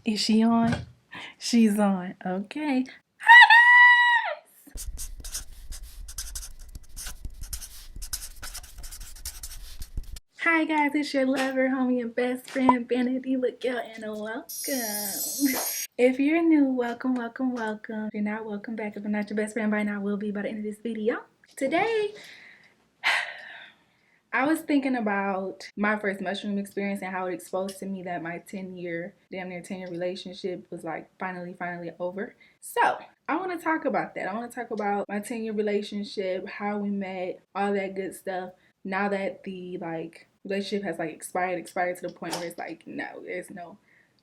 Is she on? She's on. Okay. Hi guys, it's your lover, homie, and best friend, Vanity Miguel, and welcome. If you're new, welcome, welcome, welcome. If you're not, welcome back. If I'm not your best friend by now, will be by the end of this video. Today, I was thinking about my first mushroom experience and how it exposed to me that my damn near 10-year relationship was like finally over. So I want to talk about that. I want to talk about my 10-year relationship, how we met, all that good stuff. Now that the relationship has expired to the point where it's like, no, there's no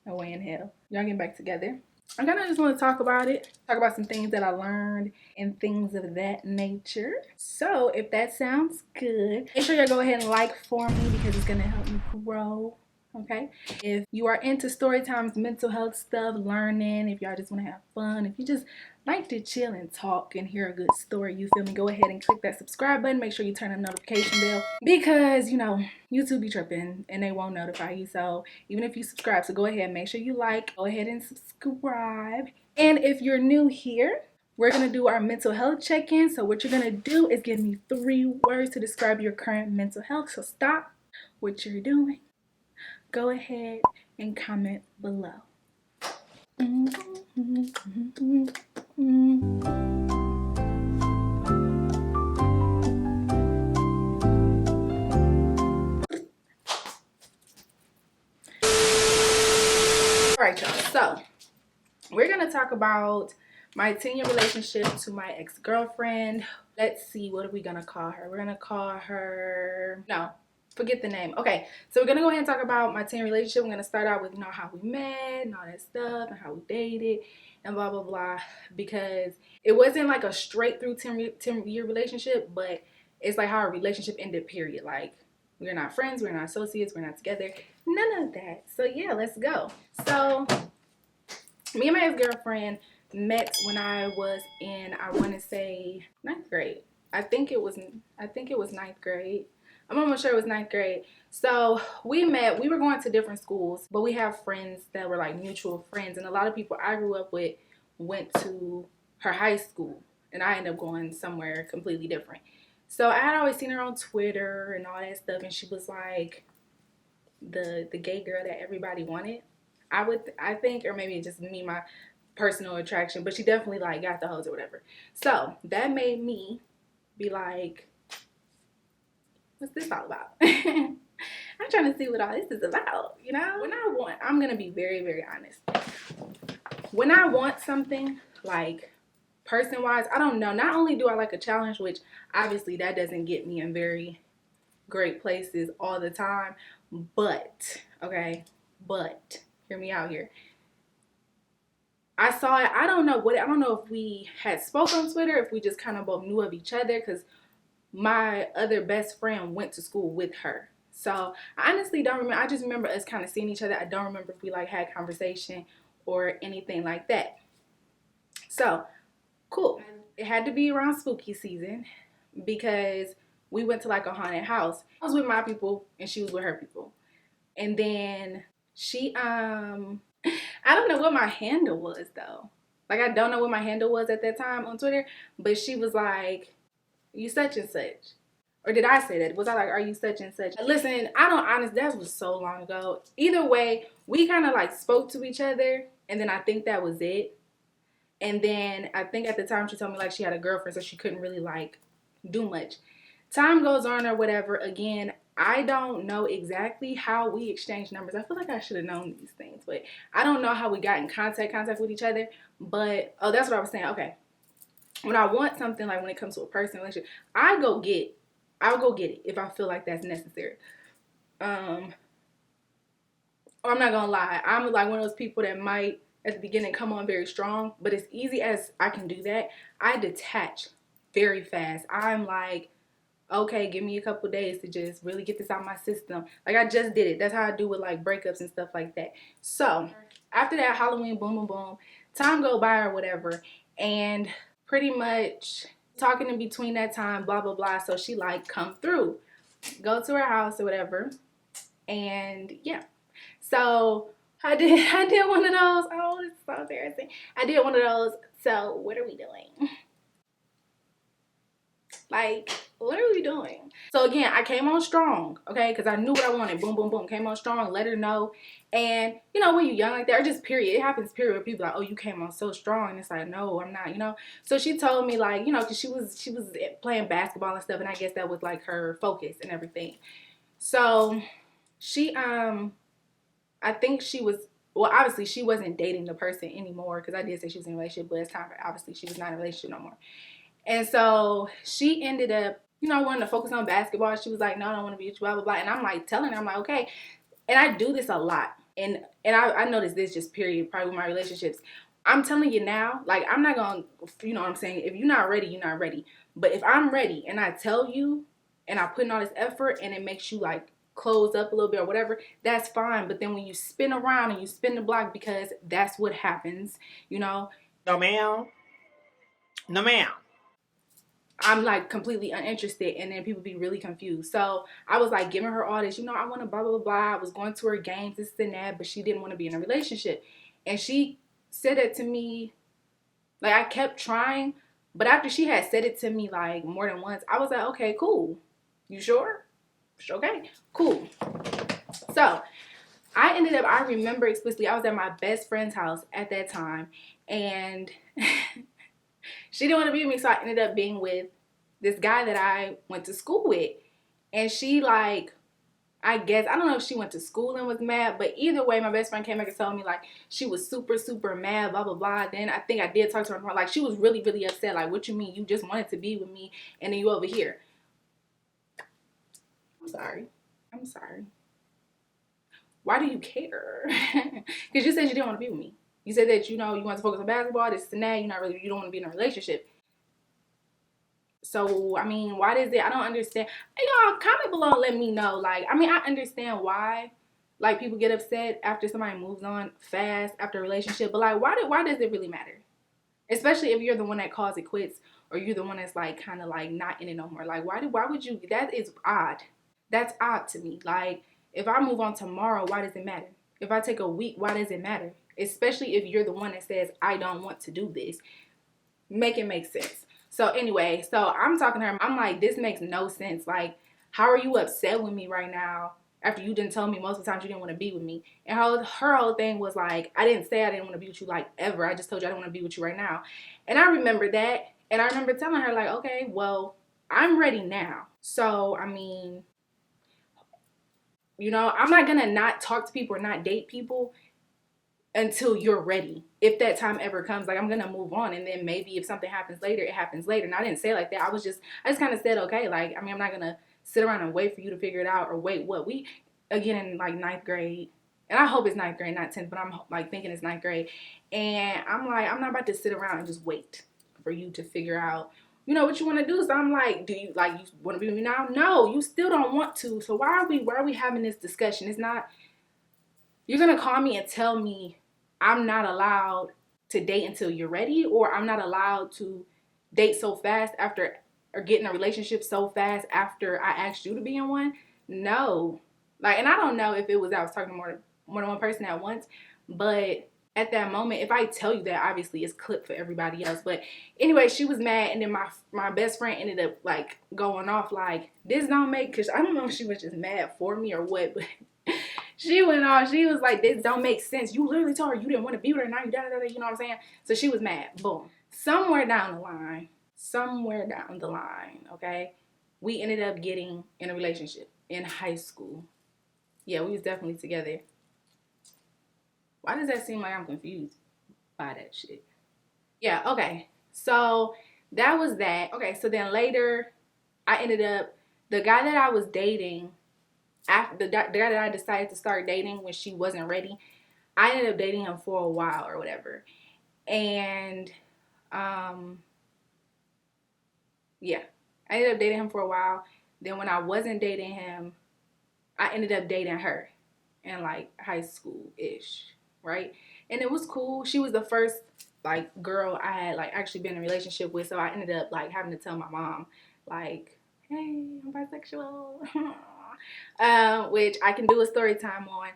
way in hell y'all getting back together. I kind of just want to talk about it, talk about some things that I learned and things of that nature. So if that sounds good, make sure you go ahead and like for me because it's going to help me grow. Okay. If you are into story times, mental health stuff, learning, if y'all just want to have fun, if you just like to chill and talk and hear a good story, you feel me, go ahead and click that subscribe button. Make sure you turn on the notification bell because, you know, YouTube be tripping and they won't notify you. So even if you subscribe, so go ahead and make sure you like, go ahead and subscribe. And if you're new here, we're going to do our mental health check-in. So what you're going to do is give me 3 words to describe your current mental health. So stop what you're doing. Go ahead and comment below. Alright, y'all. So we're going to talk about my 10-year relationship to my ex-girlfriend. Let's see, what are we going to call her? We're going to call her... No. Forget the name. Okay, so we're gonna go ahead and talk about my 10-year relationship. We're gonna start out with, you know, how we met and all that stuff and how we dated and blah blah blah, because it wasn't like a straight through 10-year relationship, but it's like how our relationship ended, period. Like, we're not friends, we're not associates, we're not together, none of that. So yeah, let's go. So me and my ex-girlfriend met when I was in, I want to say, 9th grade. I think it was 9th grade. I'm almost sure it was 9th grade. So we met, we were going to different schools, but we have friends that were like mutual friends. And a lot of people I grew up with went to her high school and I ended up going somewhere completely different. So I had always seen her on Twitter and all that stuff. And she was like the gay girl that everybody wanted. I think, or maybe it's just me, my personal attraction, but she definitely like got the hoes or whatever. So that made me be like, what's this all about? I'm trying to see what all this is about, you know? When I want, I'm gonna be very, very honest. When I want something, like person-wise, I don't know. Not only do I like a challenge, which obviously that doesn't get me in very great places all the time, but, okay, but, hear me out here. I saw it, I don't know if we had spoke on Twitter, if we just kind of both knew of each other, because my other best friend went to school with her. So I honestly don't remember. I just remember us kind of seeing each other. I don't remember if we like had conversation or anything like that. So cool. It had to be around spooky season because we went to like a haunted house. I was with my people and she was with her people. And then she I don't know what my handle was though. Like, I don't know what my handle was at that time on Twitter, but she was like, you such and such. Or did I say that? Was I like, are you such and such? Listen, I don't honestly, that was so long ago. Either way, we kind of like spoke to each other, and then I think that was it. And then I think at the time she told me like she had a girlfriend, so she couldn't really like do much. Time goes on or whatever. Again, I don't know exactly how we exchanged numbers. I feel like I should have known these things, but I don't know how we got in contact with each other. But, oh, that's what I was saying. Okay. When I want something, like when it comes to a person relationship, I'll go get it if I feel like that's necessary. Or I'm not gonna lie, I'm like one of those people that might at the beginning come on very strong, but as easy as I can do that, I detach very fast. I'm like, okay, give me a couple days to just really get this out of my system. Like, I just did it. That's how I do with like breakups and stuff like that. So after that, Halloween, boom, boom, boom, time go by or whatever, and pretty much talking in between that time, blah, blah, blah. So she like come through, go to her house or whatever. And yeah. So I did one of those. Oh, it's so embarrassing. I did one of those. So what are we doing? Like, what are we doing? So again, I came on strong, okay? Because I knew what I wanted. Boom, boom, boom. Came on strong, let her know. And, you know, when you're young like that, or just period, it happens, period, where people are like, oh, you came on so strong. And it's like, no, I'm not, you know? So she told me, like, you know, because she was playing basketball and stuff. And I guess that was, like, her focus and everything. So she, I think she was, well, obviously she wasn't dating the person anymore, because I did say she was in a relationship, but it's time for, obviously she was not in a relationship no more. And so she ended up, you know, wanting to focus on basketball. She was like, no, I don't want to be with you, blah, blah, blah. And I'm like telling her, I'm like, okay. And I do this a lot. And I noticed this just period, probably with my relationships. I'm telling you now, like, I'm not going to, you know what I'm saying? If you're not ready, you're not ready. But if I'm ready and I tell you and I put in all this effort and it makes you like close up a little bit or whatever, that's fine. But then when you spin around and you spin the block, because that's what happens, you know. No, ma'am. No, ma'am. I'm like completely uninterested, and then people be really confused. So I was like giving her all this, you know, I want to blah, blah, blah. I was going to her games, this and that, but she didn't want to be in a relationship. And she said it to me, like I kept trying, but after she had said it to me like more than once, I was like, okay, cool. You sure? Okay, cool. So I ended up, I remember explicitly, I was at my best friend's house at that time, and she didn't want to be with me, so I ended up being with this guy that I went to school with. And she like, I guess, I don't know if she went to school and was mad, but either way, my best friend came back and told me like she was super, super mad, blah, blah, blah. Then I think I did talk to her, like she was really, really upset. Like, what you mean? You just wanted to be with me and then you over here. I'm sorry. I'm sorry. Why do you care? Because you said you didn't want to be with me. You said that, you know, you want to focus on basketball, this and that. You're not really, you don't want to be in a relationship. So, I mean, why does it, I don't understand. Hey, y'all, comment below and let me know. Like, I mean, I understand why, like, people get upset after somebody moves on fast after a relationship. But, like, why does it really matter? Especially if you're the one that calls it quits, or you're the one that's, like, kind of, like, not in it no more. Like, why would you, that is odd. That's odd to me. Like, if I move on tomorrow, why does it matter? If I take a week, why does it matter? Especially if you're the one that says, I don't want to do this. Make it make sense. So anyway, so I'm talking to her. I'm like, this makes no sense. Like, how are you upset with me right now after you didn't tell me most of the times you didn't want to be with me? And her whole thing was like, I didn't say I didn't want to be with you like ever. I just told you I don't want to be with you right now. And I remember that. And I remember telling her like, okay, well, I'm ready now. So, I mean, you know, I'm not going to not talk to people or not date people until you're ready. If that time ever comes, like I'm gonna move on, and then maybe if something happens later, it happens later. And I didn't say it like that. I just kind of said, okay, like, I mean, I'm not gonna sit around and wait for you to figure it out, or wait, what, we again in like ninth grade, and I hope it's ninth grade, not 10th, but I'm like thinking it's ninth grade. And I'm like, I'm not about to sit around and just wait for you to figure out, you know, what you want to do. So I'm like, do you, like, you want to be with me now? No, you still don't want to. So why are we having this discussion? It's not, you're gonna call me and tell me I'm not allowed to date until you're ready, or I'm not allowed to date so fast after, or get in a relationship so fast after I asked you to be in one. No. Like, and I don't know if it was I was talking to more than one person at once, but at that moment, if I tell you that, obviously it's clipped for everybody else. But anyway, she was mad, and then my best friend ended up like going off like, this don't make, because I don't know if she was just mad for me or what, but she went off. She was like, this don't make sense. You literally told her you didn't want to be with her. Now you da da da. You know what I'm saying? So she was mad. Boom. Somewhere down the line, okay, we ended up getting in a relationship in high school. Yeah, we was definitely together. Why does that seem like I'm confused by that shit? Yeah, okay. So that was that. Okay, so then later, I ended up, the guy that I was dating, after the guy that I decided to start dating when she wasn't ready, I ended up dating him for a while or whatever. And um yeah, I ended up dating him for a while. Then when I wasn't dating him, I ended up dating her in like high school ish, right? And it was cool. She was the first like girl I had like actually been in a relationship with, so I ended up like having to tell my mom like, hey, I'm bisexual. Which I can do a story time on.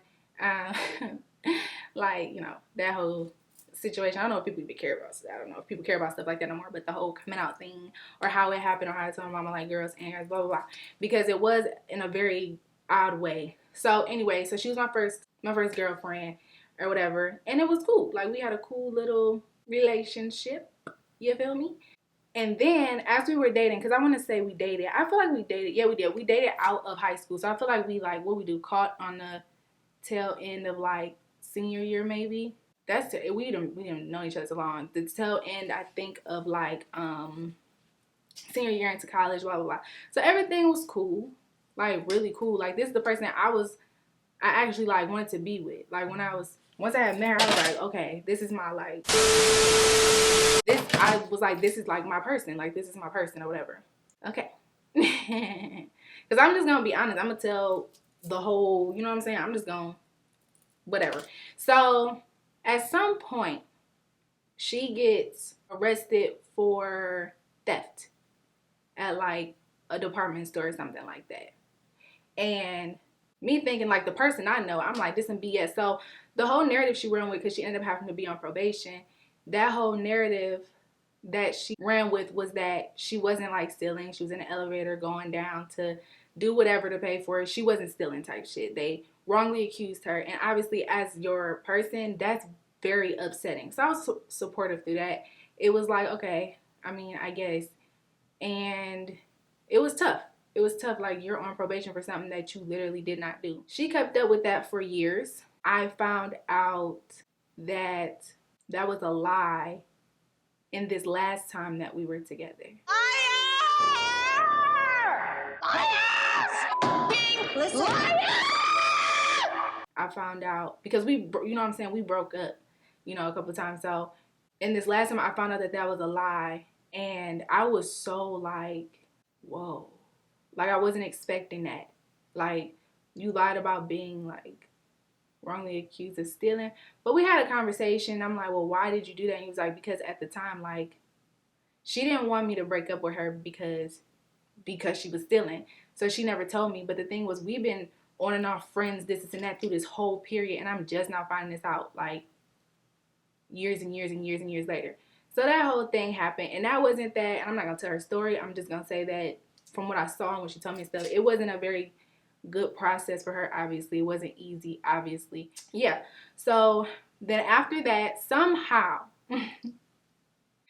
like, you know, that whole situation. I don't know if people even care about stuff. I don't know if people care about stuff like that no more, but the whole coming out thing, or how it happened, or how I told my mama, like, girls and guys, blah blah blah, because it was in a very odd way. So anyway, so she was my first girlfriend or whatever, and it was cool. Like, we had a cool little relationship, you feel me? And then as we were dating, because I want to say we dated, I feel like we dated. Yeah, we did. We dated out of high school. So I feel like we, like, what we do, caught on the tail end of, like, senior year maybe. That's it. We didn't know each other so long. The tail end, I think, of, like, senior year into college, blah blah blah. So everything was cool, like, really cool. Like, this is the person that I actually, like, wanted to be with. Like, once I had met her, I was like, okay, this is my, like, this, I was like, this is, like, my person. Like, this is my person or whatever. Okay. Because I'm just going to be honest. I'm going to tell the whole, you know what I'm saying? I'm just going to, whatever. So, at some point, she gets arrested for theft at, like, a department store or something like that. And me thinking, like, the person I know, I'm like, this is BS. So the whole narrative she ran with, because she ended up having to be on probation, that whole narrative that she ran with was that she wasn't, like, stealing. She was in an elevator going down to do whatever to pay for it. She wasn't stealing type shit. They wrongly accused her. And obviously, as your person, that's very upsetting. So I was supportive through that. It was like, okay, I mean, I guess. And it was tough. It was tough. Like, you're on probation for something that you literally did not do. She kept up with that for years. I found out that that was a lie in this last time that we were together. Liar! Liar! Listen. Liar! I found out because we, you know what I'm saying, we broke up, you know, a couple of times. So in this last time, I found out that that was a lie. And I was so like, whoa. Like, I wasn't expecting that. Like, you lied about being, like, wrongly accused of stealing. But we had a conversation. I'm like, well, why did you do that? And he was like, because at the time, like, she didn't want me to break up with her because she was stealing. So she never told me. But the thing was, we've been on and off friends, this and that, through this whole period. And I'm just now finding this out, like, years and years and years and years later. So that whole thing happened. And that wasn't that. And I'm not going to tell her story. I'm just going to say that from what I saw and what she told me and stuff, it wasn't a very good process for her, obviously. It wasn't easy, obviously. Yeah. So then after that, somehow,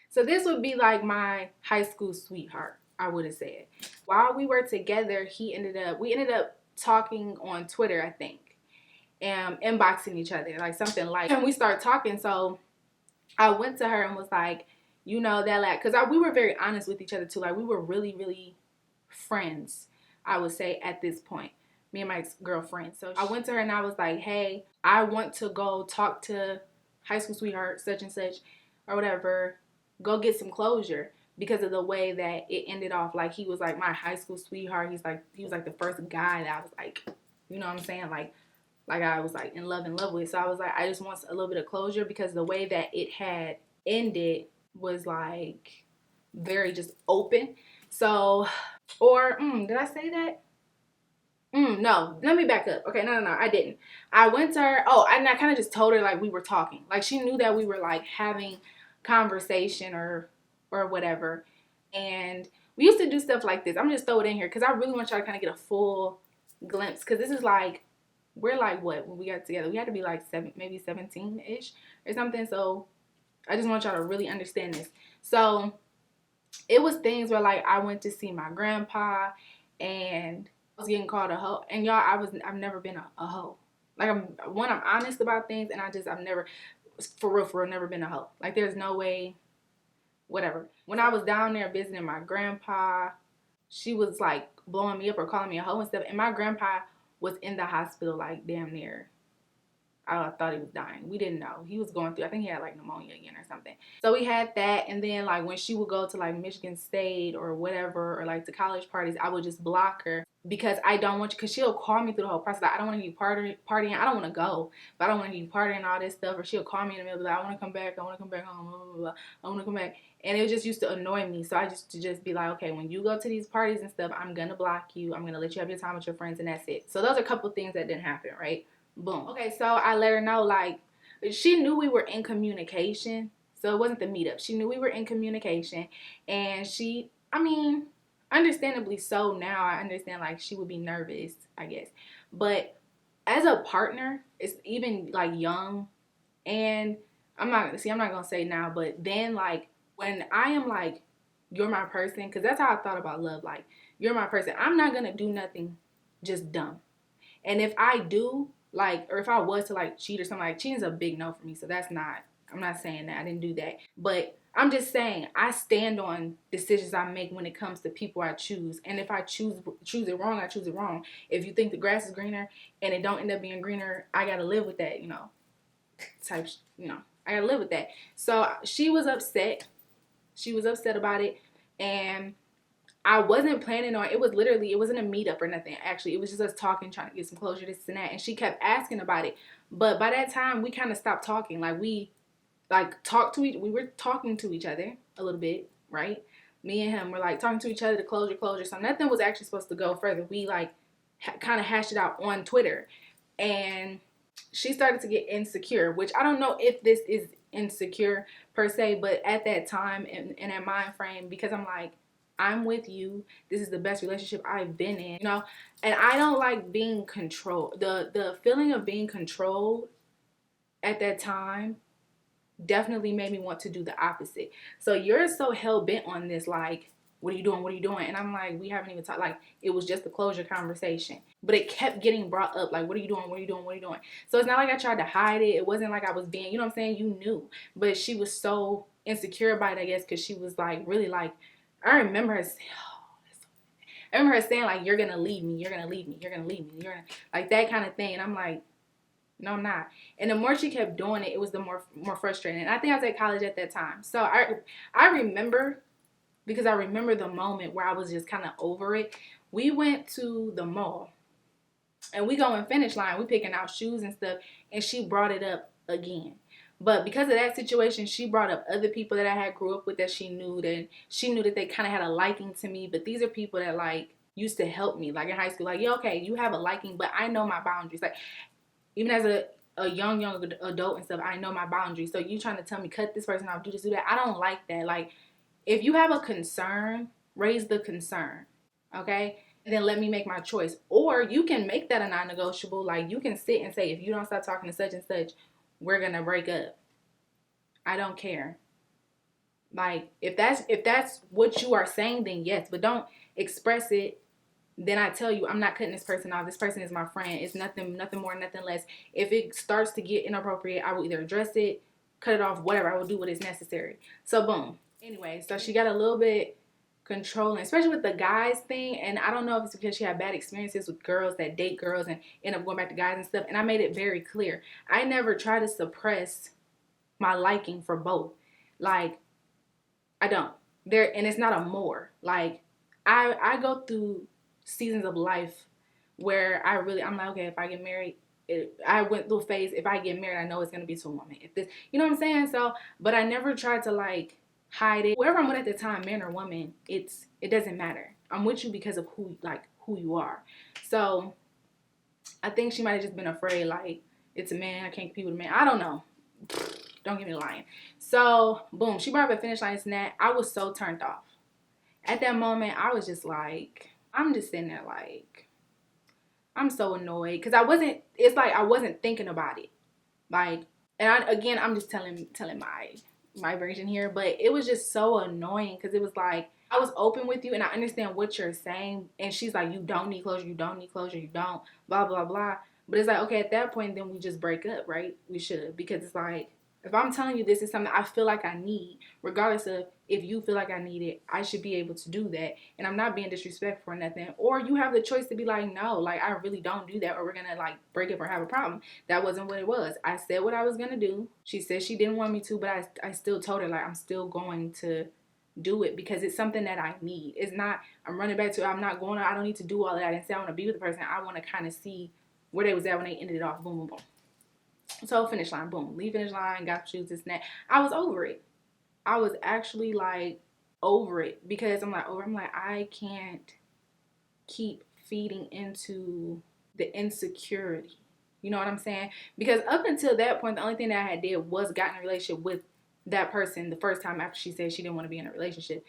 so this would be like my high school sweetheart, I would have said. While we were together, we ended up talking on Twitter, I think, and inboxing each other, like something like, and we started talking. So I went to her and was like, you know, that, like, because we were very honest with each other too. Like, we were really, really friends, I would say, at this point, me and my ex-girlfriend. So I went to her and I was like, hey, I want to go talk to high school sweetheart such and such or whatever, go get some closure, because of the way that it ended off. Like, he was like my high school sweetheart. He was like the first guy that I was like, you know what I'm saying, like I was like in love with. So I was like, I just want a little bit of closure, because the way that it had ended was like very just open. So, or did I say that? No, let me back up. Okay, no, I didn't. I went to her. Oh, and I kind of just told her, like, we were talking. Like, she knew that we were, like, having conversation or whatever. And we used to do stuff like this. I'm going to just throw it in here because I really want y'all to kind of get a full glimpse. Because this is like, we're like, what, when we got together? We had to be like maybe 17-ish or something. So I just want y'all to really understand this. So it was things where, like, I went to see my grandpa and I was getting called a hoe. And y'all, I've never been a hoe. Like, I'm honest about things, and I've never, for real, never been a hoe. Like, there's no way, whatever. When I was down there visiting my grandpa, she was, like, blowing me up or calling me a hoe and stuff. And my grandpa was in the hospital, like, damn near, I thought he was dying. We didn't know. He was going through, I think he had, like, pneumonia again or something. So we had that. And then, like, when she would go to, like, Michigan State or whatever, or, like, to college parties, I would just block her. Because I don't want you, because she'll call me through the whole process. Like, I don't want to be partying. I don't want to go, but I don't want to be partying and all this stuff. Or she'll call me in the middle, like, I want to come back home, blah, blah, blah. I want to come back. And it just used to annoy me. So I just be like, okay, when you go to these parties and stuff, I'm going to block you. I'm going to let you have your time with your friends, and that's it. So those are a couple things that didn't happen, right? Boom. Okay, so I let her know, like, she knew we were in communication. So it wasn't the meetup. She knew we were in communication. And she, I mean, understandably so now. I understand, like, she would be nervous, I guess. But as a partner, it's even, like, young. And I'm not going to say now, but then, like, when I am, like, you're my person, because that's how I thought about love. Like, you're my person. I'm not going to do nothing just dumb. And if I do, like, or if I was to, like, cheat or something, like, cheating's a big no for me. So that's not, I'm not saying that. I didn't do that. But I'm just saying I stand on decisions I make when it comes to people I choose. And if I choose it wrong, I choose it wrong. If you think the grass is greener and it don't end up being greener, I got to live with that, I got to live with that. So she was upset. She was upset about it. And I wasn't planning on, it wasn't a meetup or nothing. Actually, it was just us talking, trying to get some closure, this and that. And she kept asking about it. But by that time, we kind of stopped talking. Like, we were talking to each other a little bit, right? Me and him were, like, talking to each other to closure. So nothing was actually supposed to go further. We, like, kind of hashed it out on Twitter. And she started to get insecure, which I don't know if this is insecure per se, but at that time, in that mind frame, because I'm like, I'm with you. This is the best relationship I've been in, and I don't like being controlled. The feeling of being controlled at that time definitely made me want to do the opposite. So you're so hell bent on this, like, what are you doing? What are you doing? And I'm like, we haven't even talked. Like, it was just a closure conversation, but it kept getting brought up. Like, what are you doing? What are you doing? What are you doing? So it's not like I tried to hide it. It wasn't like I was being, you know what I'm saying? You knew, but she was so insecure about it, I guess, because she was, like, really, like, I remember her saying, like, you're gonna leave me, you're gonna leave me, you're gonna leave me, you're gonna, like, that kind of thing. And I'm like, no, I'm not. And the more she kept doing it, it was the more frustrating. And I think I was at college at that time. So I remember, because I remember the moment where I was just kind of over it. We went to the mall and we go in Finish Line. We picking out shoes and stuff. And she brought it up again. But because of that situation, she brought up other people that I had grew up with that she knew that they kind of had a liking to me. But these are people that, like, used to help me, like, in high school. Like, yeah, okay, you have a liking, but I know my boundaries. Like, even as a young adult and stuff, I know my boundaries. So you trying to tell me, cut this person off, do this, do that. I don't like that. Like, if you have a concern, raise the concern, okay? And then let me make my choice. Or you can make that a non-negotiable. Like, you can sit and say, if you don't stop talking to such and such, we're gonna break up. I don't care. Like, if that's what you are saying, then yes, but don't express it. Then I tell you, I'm not cutting this person off. This person is my friend. It's nothing more, nothing less. If it starts to get inappropriate, I will either address it, cut it off, whatever. I will do what is necessary. So boom. Anyway, so she got a little bit controlling, especially with the guys thing. And I don't know if it's because she had bad experiences with girls that date girls and end up going back to guys and stuff. And I made it very clear. I never try to suppress my liking for both. Like, I don't. And it's not a more. Like, I go through seasons of life where I'm like, okay, if I get married, I went through a phase, if I get married, I know it's going to be to a woman. If this, you know what I'm saying? So, but I never tried to, like, hide it. Whoever I'm with at the time, man or woman, it doesn't matter. I'm with you because of who you are. So I think she might have just been afraid, like, it's a man, I can't compete with a man. I don't know. Don't get me lying. So, boom, she brought up a Finish Line snack. I was so turned off. At that moment, I was just like, I'm just sitting there like, I'm so annoyed. Because I wasn't thinking about it. Like, and I'm just telling my version here. But it was just so annoying because it was like, I was open with you and I understand what you're saying. And she's like, you don't need closure, you don't, blah, blah, blah. But it's like, okay, at that point, then we just break up, right? We should. Because it's like, if I'm telling you this is something I feel like I need, regardless of if you feel like I need it, I should be able to do that. And I'm not being disrespectful or nothing. Or you have the choice to be like, no, like, I really don't do that, or we're going to, like, break up or have a problem. That wasn't what it was. I said what I was going to do. She said she didn't want me to, but I still told her, like, I'm still going to do it because it's something that I need. It's not, I'm running back to, I don't need to do all that. I didn't say I want to be with the person. I want to kind of see where they was at when they ended it off. Boom, boom, boom. So Finish Line, boom, leave Finish Line, got shoes, this and that. I was over it. I was actually, like, over it because I'm like, I can't keep feeding into the insecurity. You know what I'm saying? Because up until that point, the only thing that I had did was got in a relationship with that person the first time after she said she didn't want to be in a relationship.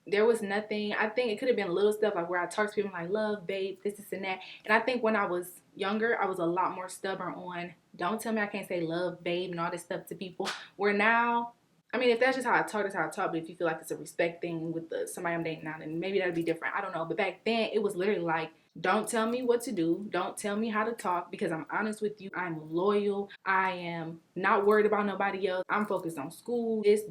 There was nothing. I think it could have been little stuff like where I talked to people like love, babe, this, and that. And I think when I was younger, I was a lot more stubborn on don't tell me I can't say love, babe, and all this stuff to people. Where now, I mean, if that's just how I talk, that's how I talk. But if you feel like it's a respect thing with somebody I'm dating now, then maybe that'd be different. I don't know. But back then, it was literally like, don't tell me what to do. Don't tell me how to talk because I'm honest with you. I'm loyal. I am not worried about nobody else. I'm focused on school, this,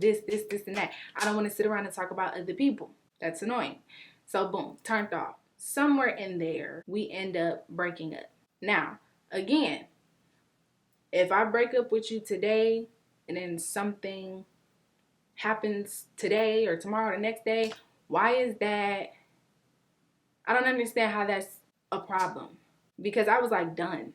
and that. I don't want to sit around and talk about other people. That's annoying. So boom, turned off. Somewhere in there, we end up breaking up. Now, again, if I break up with you today and then something happens today or tomorrow or the next day, why is that? I don't understand how that's a problem. Because I was like done.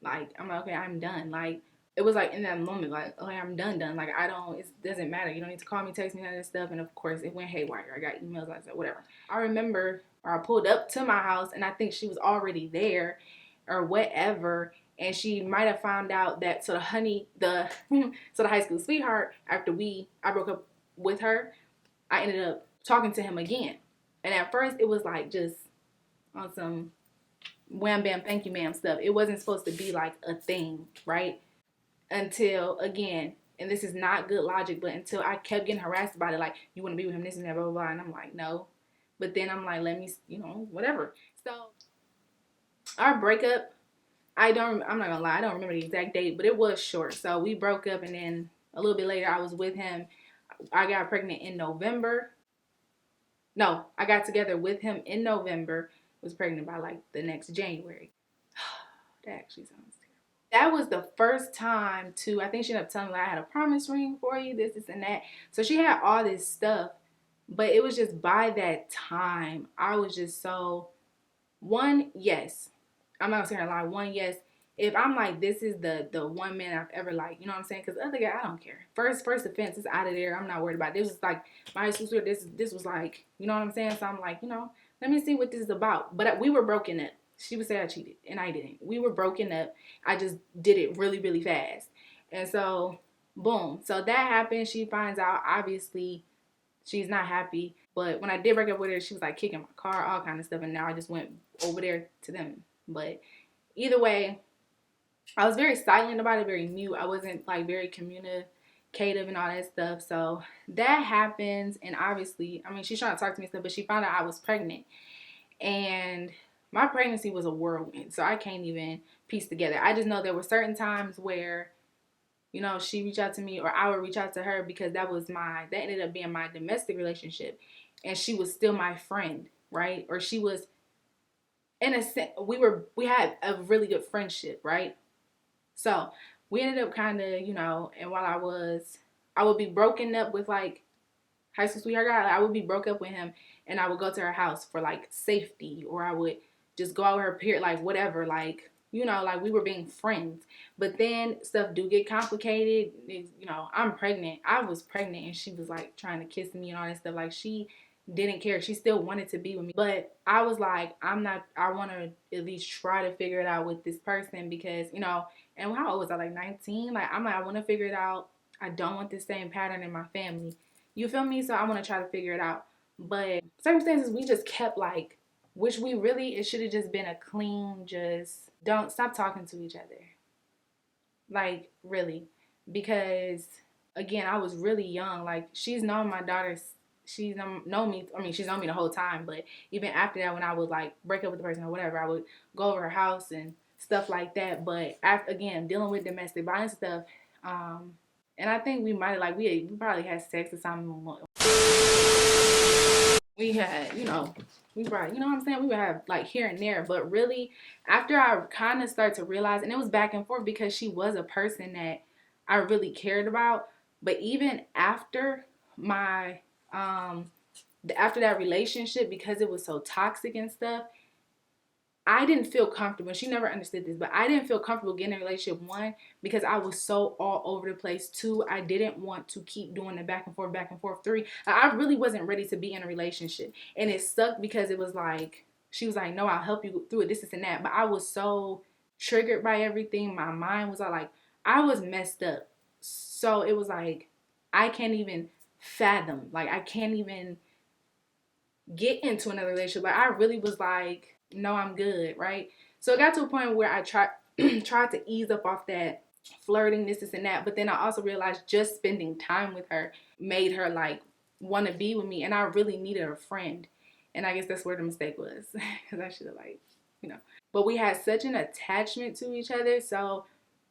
Like, I'm like, okay, I'm done. Like, it was like in that moment, like, okay, I'm done. Like, it doesn't matter. You don't need to call me, text me, none of this stuff. And of course, it went haywire. I got emails, I said, whatever. I remember, or I pulled up to my house and I think she was already there or whatever. And she might have found out that, so the high school sweetheart, after I broke up with her, I ended up talking to him again. And at first, it was like just on some wham bam thank you ma'am stuff. It wasn't supposed to be like a thing, right? Until again, and this is not good logic, but until I kept getting harassed about it, like, you want to be with him, this and that, blah blah blah. And I'm like, no. But then I'm like, let me, whatever. So our breakup, I'm not gonna lie, I don't remember the exact date, but it was short. So we broke up, and then a little bit later I was with him. I got pregnant in November. No, I got together with him in November, was pregnant by like the next January. That actually sounds terrible. That was the first time too. I think she ended up telling me, like, I had a promise ring for you, this, and that. So she had all this stuff, but it was just by that time, I was just so, one, yes. I'm not gonna say her lie. One, yes. If I'm like, this is the one man I've ever liked, you know what I'm saying? Because other guy, I don't care. First offense is out of there. I'm not worried about it. This was like my sister. This was like, you know what I'm saying? So I'm like, let me see what this is about. But we were broken up. She would say I cheated, and I didn't. We were broken up. I just did it really, really fast. And so, boom. So that happened. She finds out. Obviously, she's not happy. But when I did break up with her, she was like kicking my car, all kind of stuff. And now I just went over there to them. But either way, I was very silent about it, very mute. I wasn't like very communicative and all that stuff. So that happens. And obviously, I mean, she's trying to talk to me and stuff, but she found out I was pregnant. And my pregnancy was a whirlwind. So I can't even piece together. I just know there were certain times where, she reached out to me or I would reach out to her, because that ended up being my domestic relationship. And she was still my friend, right? Or she was, in a sense, we had a really good friendship, right? So we ended up kind of, and while I would be broken up with like high school sweetheart guy, I would be broke up with him, and I would go to her house for like safety, or I would just go out with her, period, like whatever, like, like we were being friends. But then stuff do get complicated. I'm pregnant. I was pregnant, and she was like trying to kiss me and all that stuff. Like, she didn't care. She still wanted to be with me. But I was like, I want to at least try to figure it out with this person, because, and how old was I? Like 19? Like, I'm like, I want to figure it out. I don't want the same pattern in my family. You feel me? So I want to try to figure it out. But circumstances, we just kept like, which it should have just been a clean, just don't stop talking to each other. Like, really. Because, again, I was really young. Like, she's known my daughter. She's known me. I mean, she's known me the whole time. But even after that, when I would like break up with the person or whatever, I would go over her house and stuff like that. But after, again, dealing with domestic violence stuff, and I think we might have, we probably had sex or something. We had, we probably, what I'm saying? We would have like here and there. But really, after I kind of started to realize, and it was back and forth, because she was a person that I really cared about. But even after after that relationship, because it was so toxic and stuff, I didn't feel comfortable. She never understood this, but I didn't feel comfortable getting in a relationship. One, because I was so all over the place. Two, I didn't want to keep doing the back and forth, back and forth. Three, I really wasn't ready to be in a relationship. And it sucked, because it was like, she was like, no, I'll help you through it, this and that. But I was so triggered by everything. My mind was all like, I was messed up. So it was like, I can't even fathom. Like, I can't even get into another relationship. Like, I really was like, no, I'm good, right? So it got to a point where I tried to ease up off that flirting, this and that. But then I also realized just spending time with her made her like want to be with me, and I really needed a friend. And I guess that's where the mistake was, because I should have like, you know. But we had such an attachment to each other, so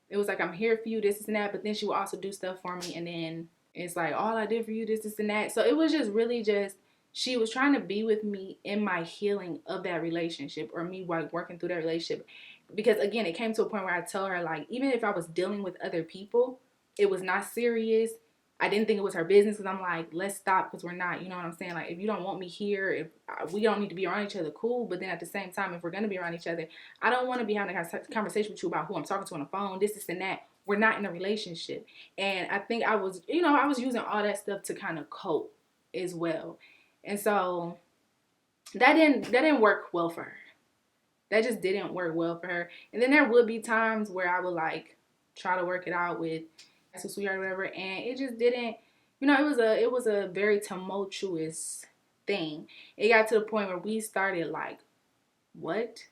it was like, I'm here for you, this and that. But then she would also do stuff for me, and then it's like, all I did for you, this and that. So it was just really just, she was trying to be with me in my healing of that relationship, or me like working through that relationship. Because again, it came to a point where I told her, like, even if I was dealing with other people, it was not serious. I didn't think it was her business, because I'm like, let's stop, because we're not, you know what I'm saying? Like, if you don't want me here, if we don't need to be around each other, cool. But then at the same time, if we're going to be around each other, I don't want to be having a conversation with you about who I'm talking to on the phone, this and that. We're not in a relationship. And I think I was, I was using all that stuff to kind of cope as well. And so that didn't work well for her. That just didn't work well for her. And then there would be times where I would like try to work it out with a sweetheart or whatever, and it just didn't. It was a very tumultuous thing. It got to the point where we started like, what?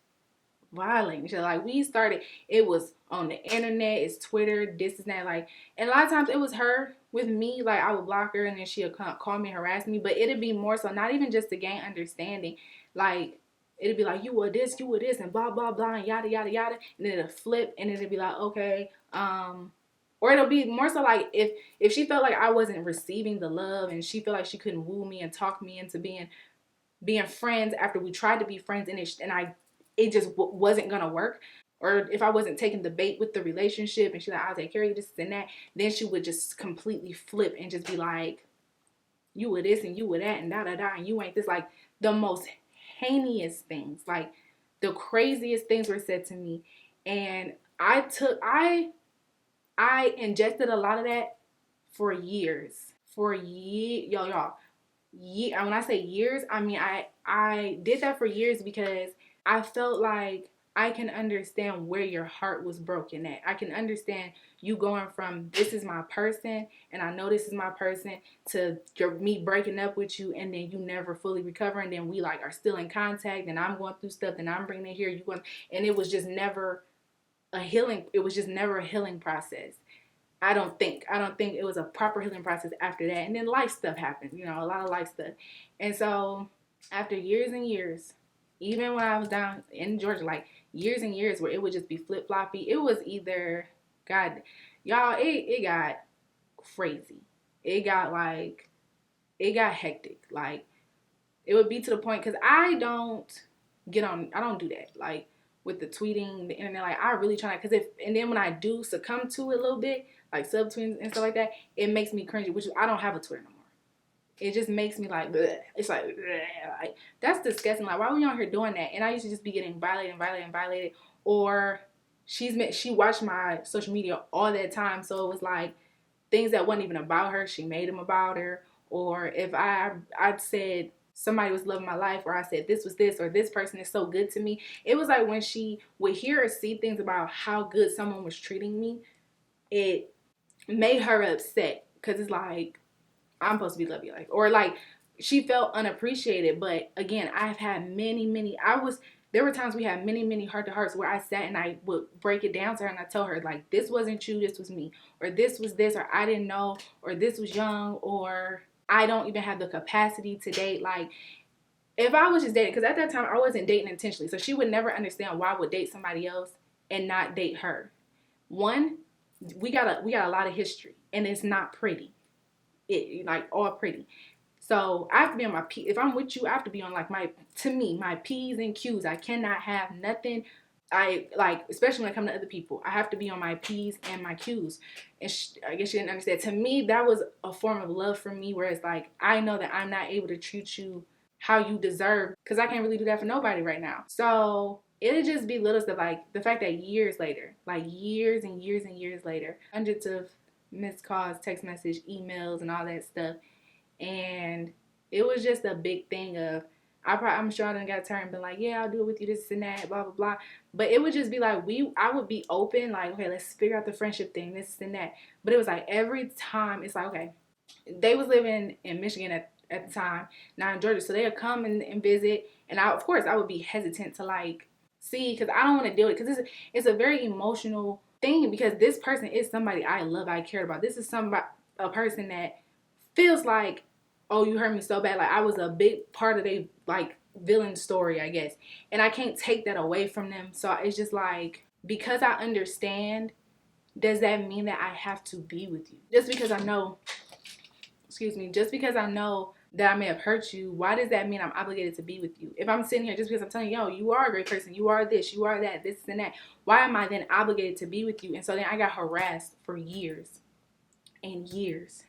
Violating each other. Like, we started, it was on the internet, it's Twitter, this and that, like, and a lot of times it was her with me. Like, I would block her, and then she'll call me and harass me. But it'd be more so not even just to gain understanding. Like, it'd be like, you were this, and blah blah blah, and yada yada yada, and then it'll flip, and then it'd be like, okay, or it'll be more so like, if she felt like I wasn't receiving the love, and she felt like she couldn't woo me and talk me into being friends after we tried to be friends, and it just wasn't gonna work. Or if I wasn't taking the bait with the relationship, and she's like, I'll take care of you, this and that, then she would just completely flip and just be like, you were this and you were that and da da da, and you ain't this. Like, the most heinous things, like the craziest things were said to me. And I ingested a lot of that for years. Y'all. When I say years, I mean I did that for years, because I felt like I can understand where your heart was broken at. I can understand you going from, this is my person, and I know this is my person, to me breaking up with you, and then you never fully recover, and then we like are still in contact, and I'm going through stuff, and I'm bringing it here, you going, and it was just never a healing. It was just never a healing process. I don't think it was a proper healing process after that. And then life stuff happened, a lot of life stuff. And so after years and years, even when I was down in Georgia, like years and years where it would just be flip floppy, it was either, God, y'all, it got crazy. It got hectic. Like, it would be to the point, because I don't do that. Like, with the tweeting, the internet, like, I really try, because and then when I do succumb to it a little bit, like subtweets and stuff like that, it makes me cringy, which I don't have a Twitter no more. It just makes me like, bleh. It's like, bleh. Like, that's disgusting. Like, why are we on here doing that? And I used to just be getting violated, or she watched my social media all that time, so it was like things that wasn't even about her, she made them about her. Or if I'd said somebody was loving my life, or I said this was this, or this person is so good to me, it was like when she would hear or see things about how good someone was treating me, it made her upset, because it's like, I'm supposed to be loving you, like, or like she felt unappreciated. But again, I've had there were times we had many heart to hearts where I sat and I would break it down to her, and I tell her, like, this wasn't you, this was me, or this was this, or I didn't know, or this was young, or I don't even have the capacity to date. Like, if I was just dating, because at that time I wasn't dating intentionally, so she would never understand why I would date somebody else and not date her. One, we got a lot of history, and it's not pretty. It like all pretty. So I have to be on my P. If I'm with you, I have to be on like my P's and Q's. I cannot have nothing. I like, especially when it comes to other people, I have to be on my P's and my Q's. And I guess she didn't understand. To me, that was a form of love for me, where it's like, I know that I'm not able to treat you how you deserve, because I can't really do that for nobody right now. So it'll just be little stuff, like the fact that years later, like years and years and years later, hundreds of missed calls, text message, emails, and all that stuff. And it was just a big thing of, I'm sure I done got turned and been like, yeah, I'll do it with you, this and that, blah, blah, blah. But it would just be like, I would be open, like, okay, let's figure out the friendship thing, this and that. But it was like every time, it's like, okay, they was living in Michigan at the time, not in Georgia. So they would come and visit. And of course, I would be hesitant to like see, because I don't want to deal with it. Because it's a very emotional thing, because this person is somebody I love, I care about. This is a person that feels like, oh, you hurt me so bad. Like I was a big part of their like villain story, I guess. And I can't take that away from them. So it's just like, because I understand, does that mean that I have to be with you? Just because I know, just because I know that I may have hurt you, why does that mean I'm obligated to be with you? If I'm sitting here just because I'm telling you, yo, you are a great person, you are this, you are that, this and that, why am I then obligated to be with you? And so then I got harassed for years and years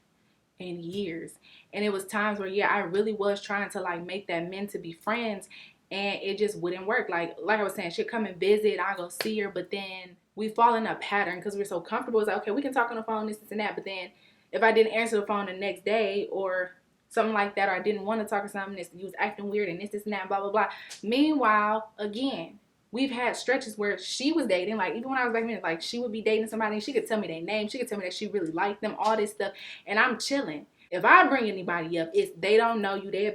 and years. And it was times where, yeah, I really was trying to like make that meant to be friends, and it just wouldn't work. Like I was saying, she'd come and visit, I'll go see her, but then we fall in a pattern because we're so comfortable. It's like, okay, we can talk on the phone, this and that, but then if I didn't answer the phone the next day or something like that, or I didn't want to talk or something, you was acting weird and this and that, blah, blah, blah. Meanwhile, again, we've had stretches where she was dating, like even when I was back then, like she would be dating somebody and she could tell me their name, she could tell me that she really liked them, all this stuff, and I'm chilling. If I bring anybody up, it's they don't know you, they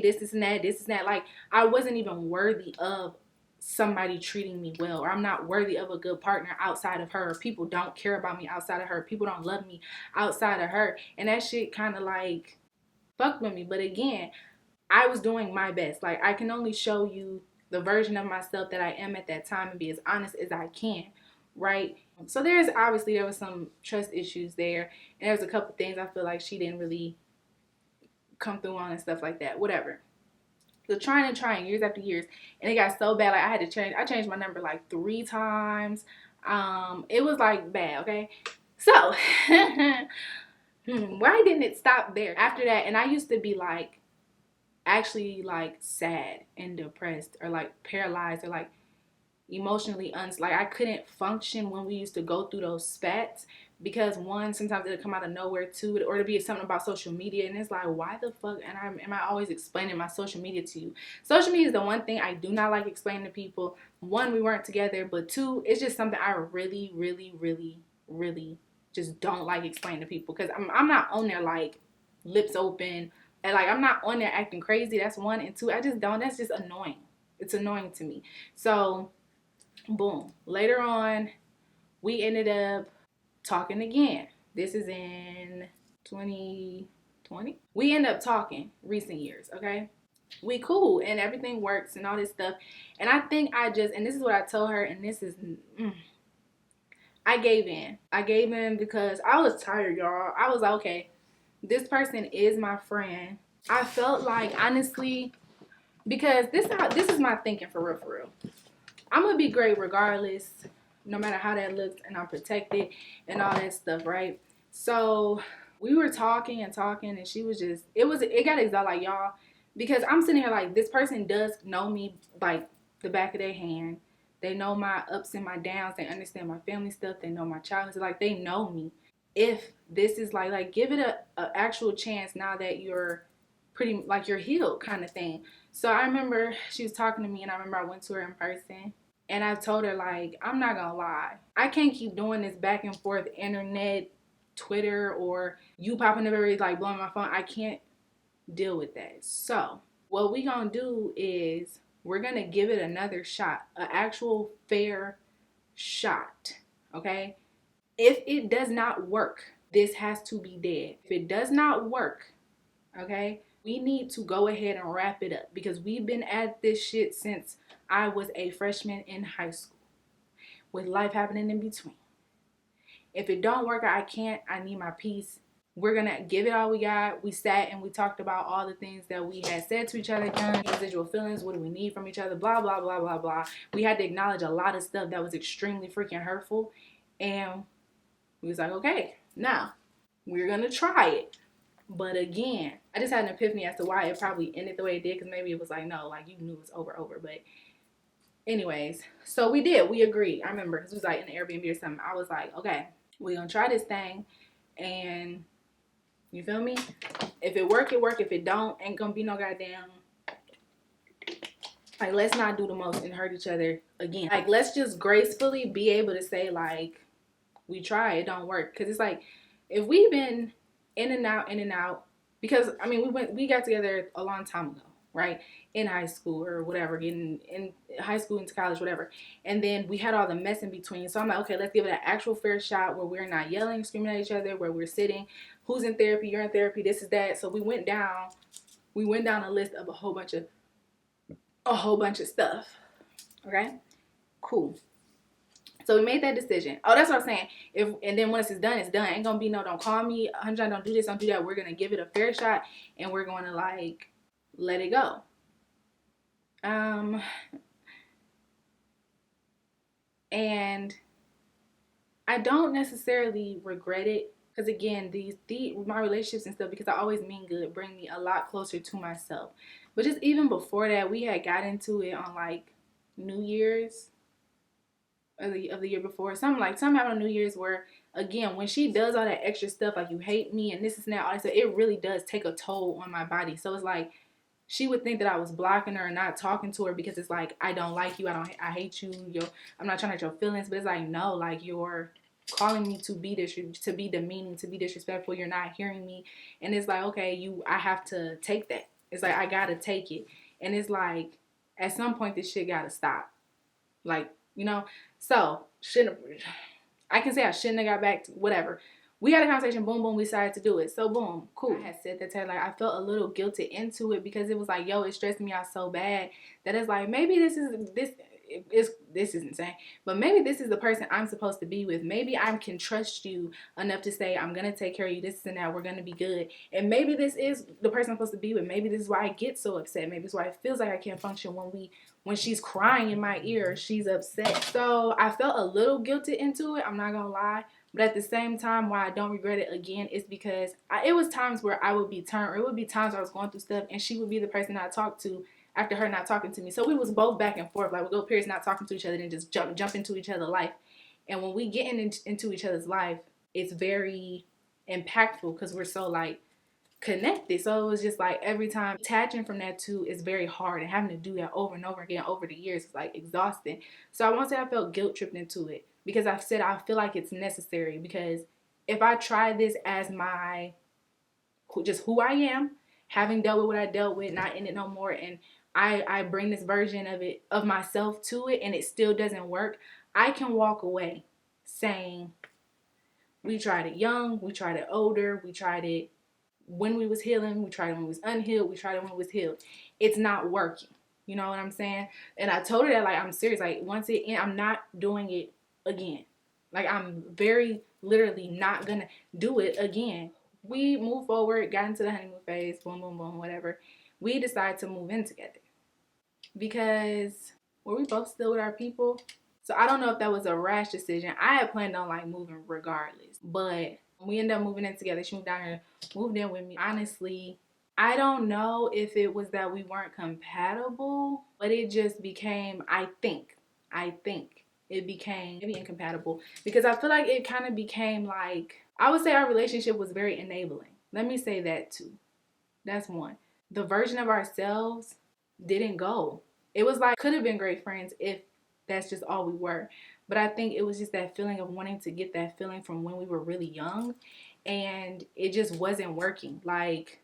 this and that, like I wasn't even worthy of somebody treating me well, or I'm not worthy of a good partner outside of her. People don't care about me outside of her. People don't love me outside of her. And that shit kind of like fucked with me. But again, I was doing my best. Like I can only show you the version of myself that I am at that time and be as honest as I can, right? So there was some trust issues there, and there was a couple things I feel like she didn't really come through on and stuff like that. Whatever. So trying years after years, and it got so bad, like I had to change. I changed my number like 3 times. It was like bad, okay? So why didn't it stop there after that? And I used to be like actually like sad and depressed, or like paralyzed, or like emotionally like I couldn't function when we used to go through those spats, because one, sometimes it'll come out of nowhere, too, or to be something about social media, and it's like, why the fuck am I always explaining my social media to you? Social media is the one thing I do not like explaining to people. One, we weren't together, but two, it's just something I really, really, really, really just don't like explaining to people, because I'm not on there like lips open, and like I'm not on there acting crazy. That's one, and two, I just don't. That's just annoying. It's annoying to me. So boom, later on we ended up talking again. This is in 2020. We end up talking recent years, okay? We cool and everything works and all this stuff. And I think and this is what I told her, and this is, I gave in. I gave in because I was tired, y'all. I was like, okay, this person is my friend. I felt like, honestly, because this is my thinking for real. I'm going to be great regardless, no matter how that looks, and I'm protected and all that stuff, right? So we were talking, and she was just, it got exhausted, like, y'all, because I'm sitting here like, this person does know me like the back of their hand. They know my ups and my downs. They understand my family stuff. They know my childhood. Like, they know me. If this is like give it a actual chance now that you're pretty, like, you're healed kind of thing. So I remember she was talking to me, and I remember I went to her in person, and I told her, like, I'm not gonna lie, I can't keep doing this back and forth internet, Twitter, or you popping up every, like, blowing my phone. I can't deal with that. So what we gonna do is we're gonna give it another shot, an actual fair shot, okay? If it does not work, this has to be dead. If it does not work, okay, we need to go ahead and wrap it up, because we've been at this shit since I was a freshman in high school, with life happening in between. If it don't work, I need my peace. We're gonna give it all we got. We sat and we talked about all the things that we had said to each other, done, residual feelings, what do we need from each other, blah, blah, blah, blah, blah. We had to acknowledge a lot of stuff that was extremely freaking hurtful. And we was like, okay, now we're gonna try it. But again, I just had an epiphany as to why it probably ended the way it did, because maybe it was like, no, like, you knew it was over. But anyways, so we did. We agreed. I remember, because it was like in the Airbnb or something. I was like, okay, we're going to try this thing. And you feel me? If it work, it work. If it don't, ain't going to be no goddamn Like, let's not do the most and hurt each other again. Like, let's just gracefully be able to say, like, we try, it don't work. Because it's like, if we've been in and out, because, I mean, we got together a long time ago, right? In high school or whatever, getting in high school into college, whatever. And then we had all the mess in between. So I'm like, okay, let's give it an actual fair shot where we're not yelling, screaming at each other, where we're sitting. Who's in therapy? You're in therapy. This is that. So we went down a list of a whole bunch of stuff. Okay, cool. So we made that decision. Oh, that's what I'm saying. And then once it's done, it's done. Ain't gonna be no, don't call me, Hunja, don't do this, don't do that. We're gonna give it a fair shot, and we're gonna like let it go. And I don't necessarily regret it, because again, my relationships and stuff, because I always mean good, bring me a lot closer to myself. But just even before that, we had got into it on like New Year's of the year before, something happened on New Year's where, again, when she does all that extra stuff, like you hate me and this is now all that stuff, it really does take a toll on my body. So it's like she would think that I was blocking her and not talking to her because it's like, I don't like you, I hate you, I'm not trying to hurt your feelings. But it's like, no, like, you're calling me to be demeaning, to be disrespectful, you're not hearing me. And it's like, okay, I have to take that. It's like, I gotta take it. And it's like, at some point this shit gotta stop. Like, so I can say I shouldn't have got back to whatever. We had a conversation, boom, boom, we decided to do it. So boom, cool. I had said that to her, like, I felt a little guilty into it because it was like, yo, it stressed me out so bad that it's like, maybe this is insane, but maybe this is the person I'm supposed to be with. Maybe I can trust you enough to say, I'm gonna take care of you, this and that, we're gonna be good. And maybe this is the person I'm supposed to be with. Maybe this is why I get so upset. Maybe it's why it feels like I can't function when she's crying in my ear, she's upset. So I felt a little guilty into it, I'm not gonna lie. But at the same time, why I don't regret it again is because it was times where I would be turned, or it would be times where I was going through stuff and she would be the person I talked to after her not talking to me. So we was both back and forth. Like, we go periods not talking to each other and just jump into each other's life. And when we get into each other's life, it's very impactful because we're so like connected. So it was just like every time detaching from that too is very hard, and having to do that over and over again over the years is like exhausting. So I won't say I felt guilt tripped into it, because I've said I feel like it's necessary, because if I try this as my just who I am, having dealt with what I dealt with, not in it no more, and I bring this version of myself to it and it still doesn't work, I can walk away saying, we tried it young, we tried it older, we tried it when we was healing, we tried it when we was unhealed, we tried it when we was healed. It's not working. You know what I'm saying? And I told her that, like, I'm serious. Like, once it ends, I'm not doing it again. Like, I'm very literally not gonna do it again. We moved forward, got into the honeymoon phase, boom, boom, boom, whatever. We decided to move in together because were we both still with our people? So I don't know if that was a rash decision. I had planned on like moving regardless, but we ended up moving in together. She moved down here, moved in with me. Honestly, I don't know if it was that we weren't compatible, but it just became, I think it became maybe incompatible, because I feel like it kind of became like, I would say our relationship was very enabling. Let me say that too. That's one. The version of ourselves didn't go. It was like, could have been great friends if that's just all we were. But I think it was just that feeling of wanting to get that feeling from when we were really young, and it just wasn't working. Like,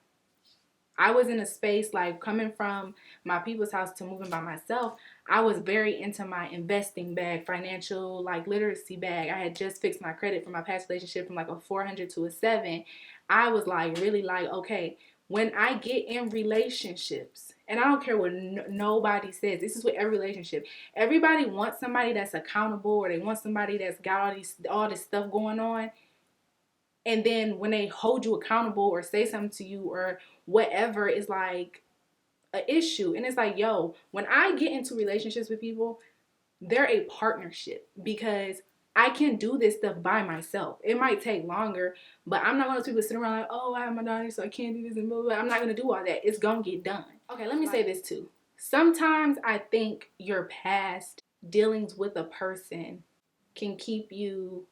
I was in a space, like, coming from my people's house to moving by myself, I was very into my investing bag, financial, like, literacy bag. I had just fixed my credit from my past relationship from like a 400 to a 7. I was like, really like, okay, when I get in relationships, and I don't care what nobody says, this is with every relationship. Everybody wants somebody that's accountable, or they want somebody that's got all this stuff going on. And then when they hold you accountable or say something to you or whatever, is like an issue. And it's like, yo, when I get into relationships with people, they're a partnership, because I can do this stuff by myself. It might take longer, but I'm not one of those people sitting around like, oh, I have my daughter, so I can't do this and blah, blah, blah. I'm not going to do all that. It's going to get done. Okay, let me say this too. Sometimes I think your past dealings with a person can keep you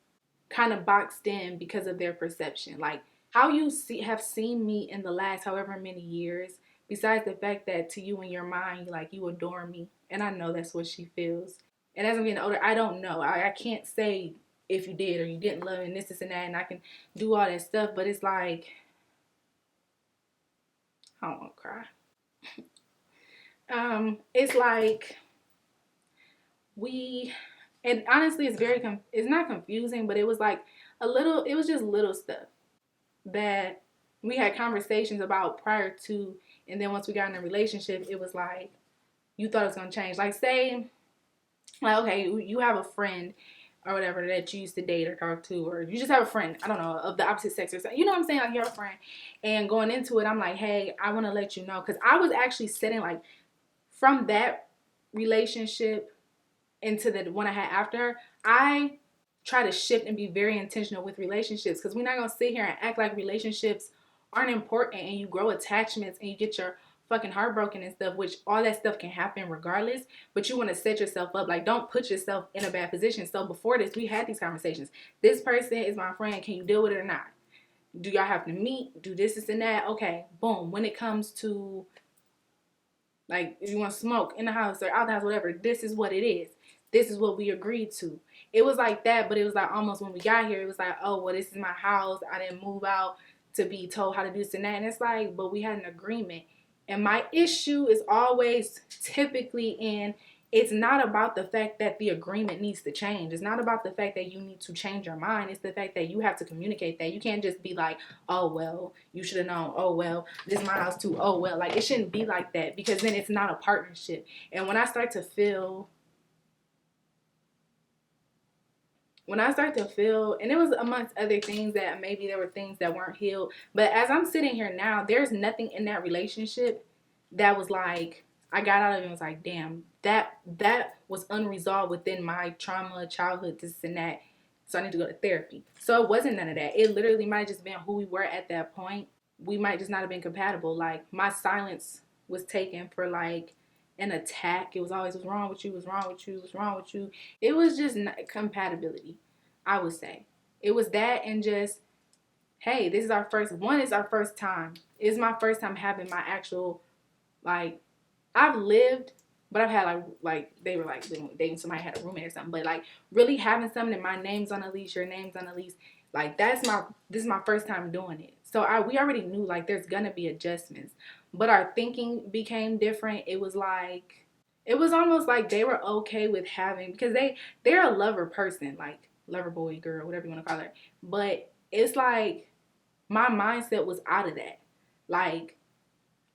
kind of boxed in because of their perception. Like, how you have seen me in the last however many years Besides the fact that to you in your mind, like, you adore me. And I know that's what she feels. And as I'm getting older, I don't know. I can't say if you did or you didn't love me and this and that, and I can do all that stuff. But it's like, I don't want to cry. It's like and honestly, it's not confusing, but it was like it was just little stuff that we had conversations about prior to, and then once we got in a relationship, it was like, you thought it was going to change. Like, say, like, okay, you have a friend or whatever that you used to date or talk to, or you just have a friend, I don't know, of the opposite sex or something. You know what I'm saying? Like, you have a friend, and going into it, I'm like, hey, I want to let you know, because I was actually setting, like, from that relationship into the one I had after her, I try to shift and be very intentional with relationships, because we're not going to sit here and act like relationships aren't important, and you grow attachments and you get your fucking heart broken and stuff, which all that stuff can happen regardless, but you want to set yourself up. Like, don't put yourself in a bad position. So before this, we had these conversations. This person is my friend. Can you deal with it or not? Do y'all have to meet? Do this and that? Okay, boom. When it comes to, like, if you want to smoke in the house or out the house, whatever, this is what it is. This is what we agreed to. It was like that, but it was like almost when we got here, it was like, oh, well, this is my house. I didn't move out to be told how to do this and that. And it's like, but we had an agreement. And my issue is always typically in, it's not about the fact that the agreement needs to change. It's not about the fact that you need to change your mind. It's the fact that you have to communicate that. You can't just be like, oh, well, you should have known. Oh, well, this is my house too. Oh, well, like, it shouldn't be like that, because then it's not a partnership. And when I start to feel, and it was amongst other things that maybe there were things that weren't healed, but as I'm sitting here now, there's nothing in that relationship that was like, I got out of it and was like, damn, that was unresolved within my trauma, childhood, this and that, so I need to go to therapy. So it wasn't none of that. It literally might have just been who we were at that point. We might just not have been compatible. Like, my silence was taken for like an attack. It was always, what's wrong with you, what's wrong with you, what's wrong with you. It was just not compatibility, I would say. It was that, and just, hey, this is our first time. It's my first time having my actual, like, I've lived, but I've had like they were like dating somebody, had a roommate or something, but like really having something and my name's on a leash, your name's on a leash, like, this is my first time doing it. So we already knew, like, there's gonna be adjustments, but our thinking became different. It was like, it was almost like they were okay with having, because they're a lover person, like lover boy, girl, whatever you want to call her, but it's like my mindset was out of that. Like,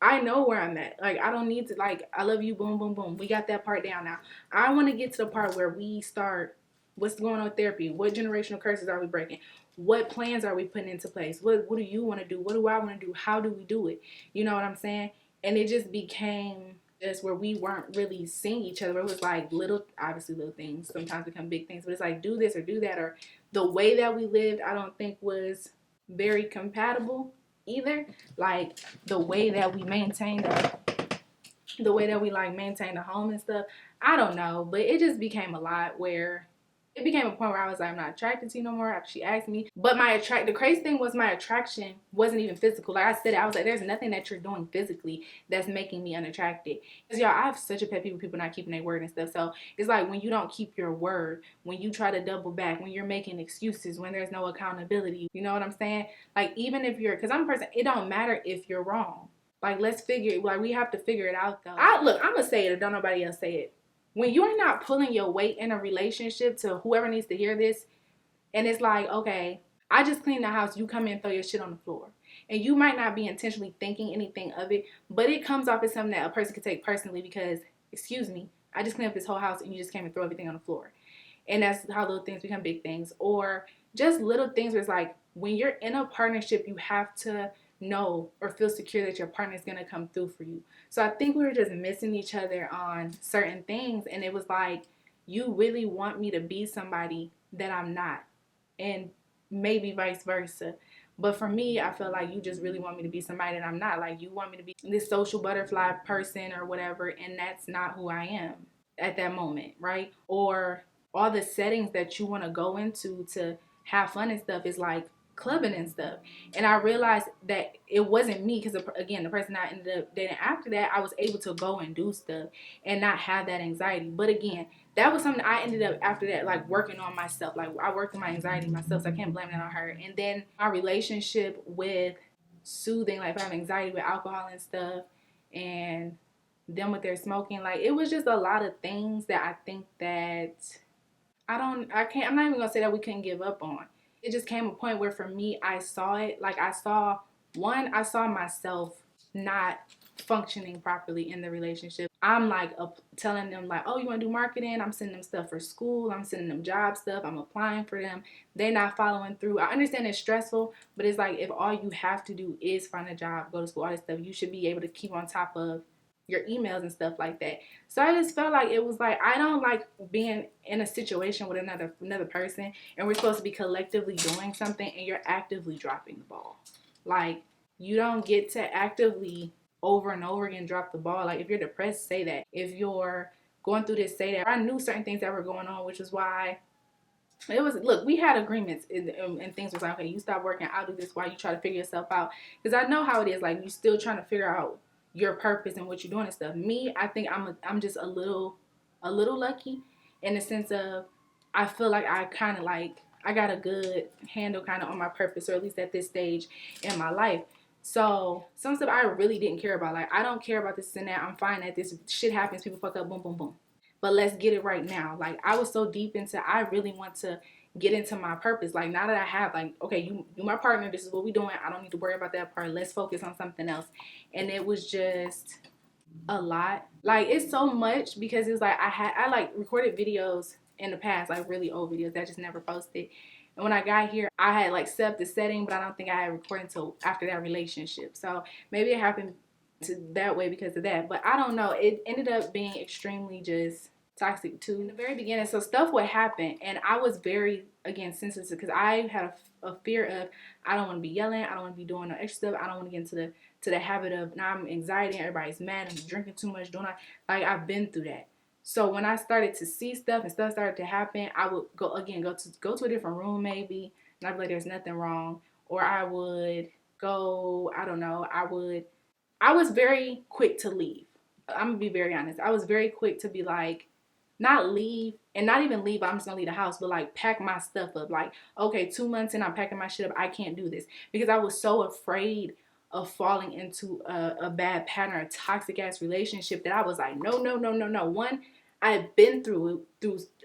I know where I'm at. Like, I don't need to, like, I love you, boom, boom, boom. We got that part down now. I want to get to the part where we start, what's going on with therapy? What generational curses are we breaking? What plans are we putting into place? What do you want to do? What do I want to do? How do we do it? You know what I'm saying? And it just became just where we weren't really seeing each other. It was like obviously little things sometimes become big things, but it's like, do this or do that. Or the way that we lived, I don't think was very compatible either. Like, the way that we maintained maintained the home and stuff, I don't know, but it just became a lot, where it became a point where I was like, I'm not attracted to you no more after she asked me. But the crazy thing was, my attraction wasn't even physical. Like I said, I was like, there's nothing that you're doing physically that's making me unattracted. Because, y'all, I have such a pet peeve with people not keeping their word and stuff. So it's like, when you don't keep your word, when you try to double back, when you're making excuses, when there's no accountability, you know what I'm saying? Like, even if because I'm a person, it don't matter if you're wrong. Like, we have to figure it out, though. I'm going to say it, or don't nobody else say it. When you're not pulling your weight in a relationship, to whoever needs to hear this, and it's like, okay, I just cleaned the house, you come in and throw your shit on the floor. And you might not be intentionally thinking anything of it, but it comes off as something that a person could take personally, because, excuse me, I just cleaned up this whole house and you just came and throw everything on the floor. And that's how little things become big things. Or just little things where it's like, when you're in a partnership, you have to know or feel secure that your partner is going to come through for you. So I think we were just missing each other on certain things, and it was like, you really want me to be somebody that I'm not, and maybe vice versa. But for me, I feel like you just really want me to be somebody that I'm not. Like, you want me to be this social butterfly person or whatever, and that's not who I am at that moment, right? Or all the settings that you want to go into to have fun and stuff is like, clubbing and stuff. And I realized that it wasn't me because, again, the person I ended up dating after that, I was able to go and do stuff and not have that anxiety. But again, that was something I ended up after that, like working on myself. Like I worked on my anxiety myself, so I can't blame that on her. And then my relationship with soothing, like if I have anxiety with alcohol and stuff, and them with their smoking, like it was just a lot of things that I think that I'm not even gonna say that we couldn't give up on. It just came a point where for me, I saw it. Like I saw myself not functioning properly in the relationship. I'm like telling them like, oh, you want to do marketing? I'm sending them stuff for school. I'm sending them job stuff. I'm applying for them. They're not following through. I understand it's stressful, but it's like if all you have to do is find a job, go to school, all this stuff, you should be able to keep on top of your emails and stuff like that. So I just felt like it was like I don't like being in a situation with another person and we're supposed to be collectively doing something and you're actively dropping the ball. Like you don't get to actively over and over again drop the ball. Like if you're depressed, say that. If you're going through this, say that. I knew certain things that were going on, which is why it was, look, we had agreements and things was like, okay, you stop working, I'll do this while you try to figure yourself out. Because I know how it is. Like you still trying to figure out your purpose and what you're doing and stuff. Me, I think I'm just a little lucky in the sense of I feel like I kind of like I got a good handle kind of on my purpose, or at least at this stage in my life. So some stuff I really didn't care about. Like I don't care about this and that. I'm fine that this shit happens. People fuck up. Boom, boom, boom. But let's get it right now. Like I was so deep into I really want to get into my purpose. Like now that I have like, okay, you my partner, this is what we doing. I don't need to worry about that part. Let's focus on something else. And it was just a lot. Like it's so much because it's like I like recorded videos in the past, like really old videos that I just never posted. And when I got here, I had like set up the setting, but I don't think I had recorded until after that relationship. So maybe it happened to that way because of that. But I don't know. It ended up being extremely just toxic too in the very beginning. So stuff would happen, and I was very again sensitive because I had a fear of I don't want to be yelling, I don't want to be doing no extra stuff, I don't want to get into the habit of now I'm anxiety, everybody's mad, I'm drinking too much, doing like I've been through that. So when I started to see stuff and stuff started to happen, I would go to a different room maybe, and I'd be like, there's nothing wrong, or I would go, I don't know, I was very quick to leave. I'm gonna be very honest. I was very quick to be like, not leave and not even leave. I'm just gonna leave the house, but like pack my stuff up. Like, okay, 2 months in, I'm packing my shit up. I can't do this because I was so afraid of falling into a bad pattern, a toxic ass relationship that I was like, no, no, no, no, no. One, I had been through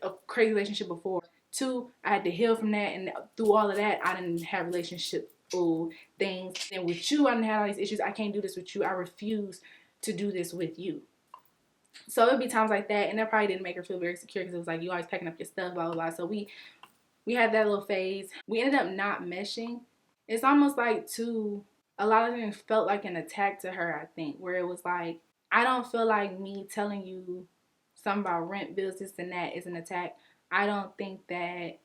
a crazy relationship before. Two, I had to heal from that, and through all of that, I didn't have relationship things. And with you, I didn't have all these issues. I can't do this with you. I refuse to do this with you. So it'd be times like that, and that probably didn't make her feel very secure because it was like you always packing up your stuff, blah blah blah. So we had that little phase. We ended up not meshing. It's almost like a lot of things felt like an attack to her. I think where it was like I don't feel like me telling you something about rent, bills, this and that is an attack. I don't think that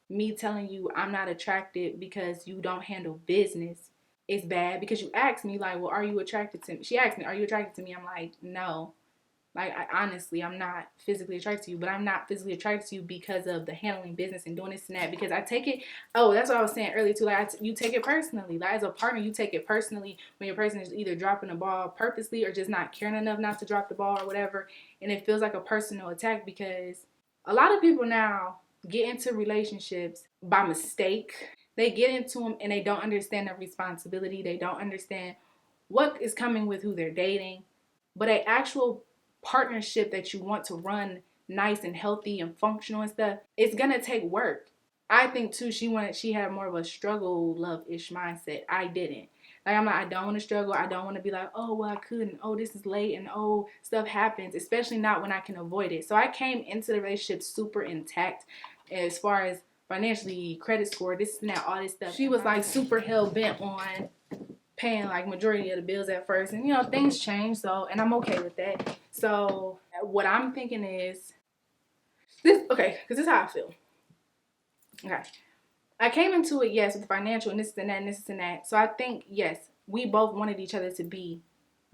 me telling you I'm not attracted because you don't handle business is bad because you asked me like, well, are you attracted to me? She asked me, are you attracted to me? I'm like, no. Like, honestly, I'm not physically attracted to you, but I'm not physically attracted to you because of the handling business and doing this and that. Because I take it, that's what I was saying earlier too. Like, you take it personally. Like, as a partner, you take it personally when your person is either dropping the ball purposely or just not caring enough not to drop the ball or whatever. And it feels like a personal attack because a lot of people now get into relationships by mistake. They get into them and they don't understand their responsibility. They don't understand what is coming with who they're dating. But an actual partnership that you want to run nice and healthy and functional and stuff, it's gonna take work. I think too she had more of a struggle love-ish mindset. I didn't. Like I'm like, I don't want to struggle. I don't want to be like, oh well I couldn't. Oh, this is late and oh stuff happens, especially not when I can avoid it. So I came into the relationship super intact as far as financially, credit score, this and that, all this stuff. She was like super hell bent on paying like majority of the bills at first, and things change, so, and I'm okay with that. So what I'm thinking is this, okay, because this is how I feel. Okay, I came into it, yes, with financial and this and that and this and that. So I think, yes, we both wanted each other to be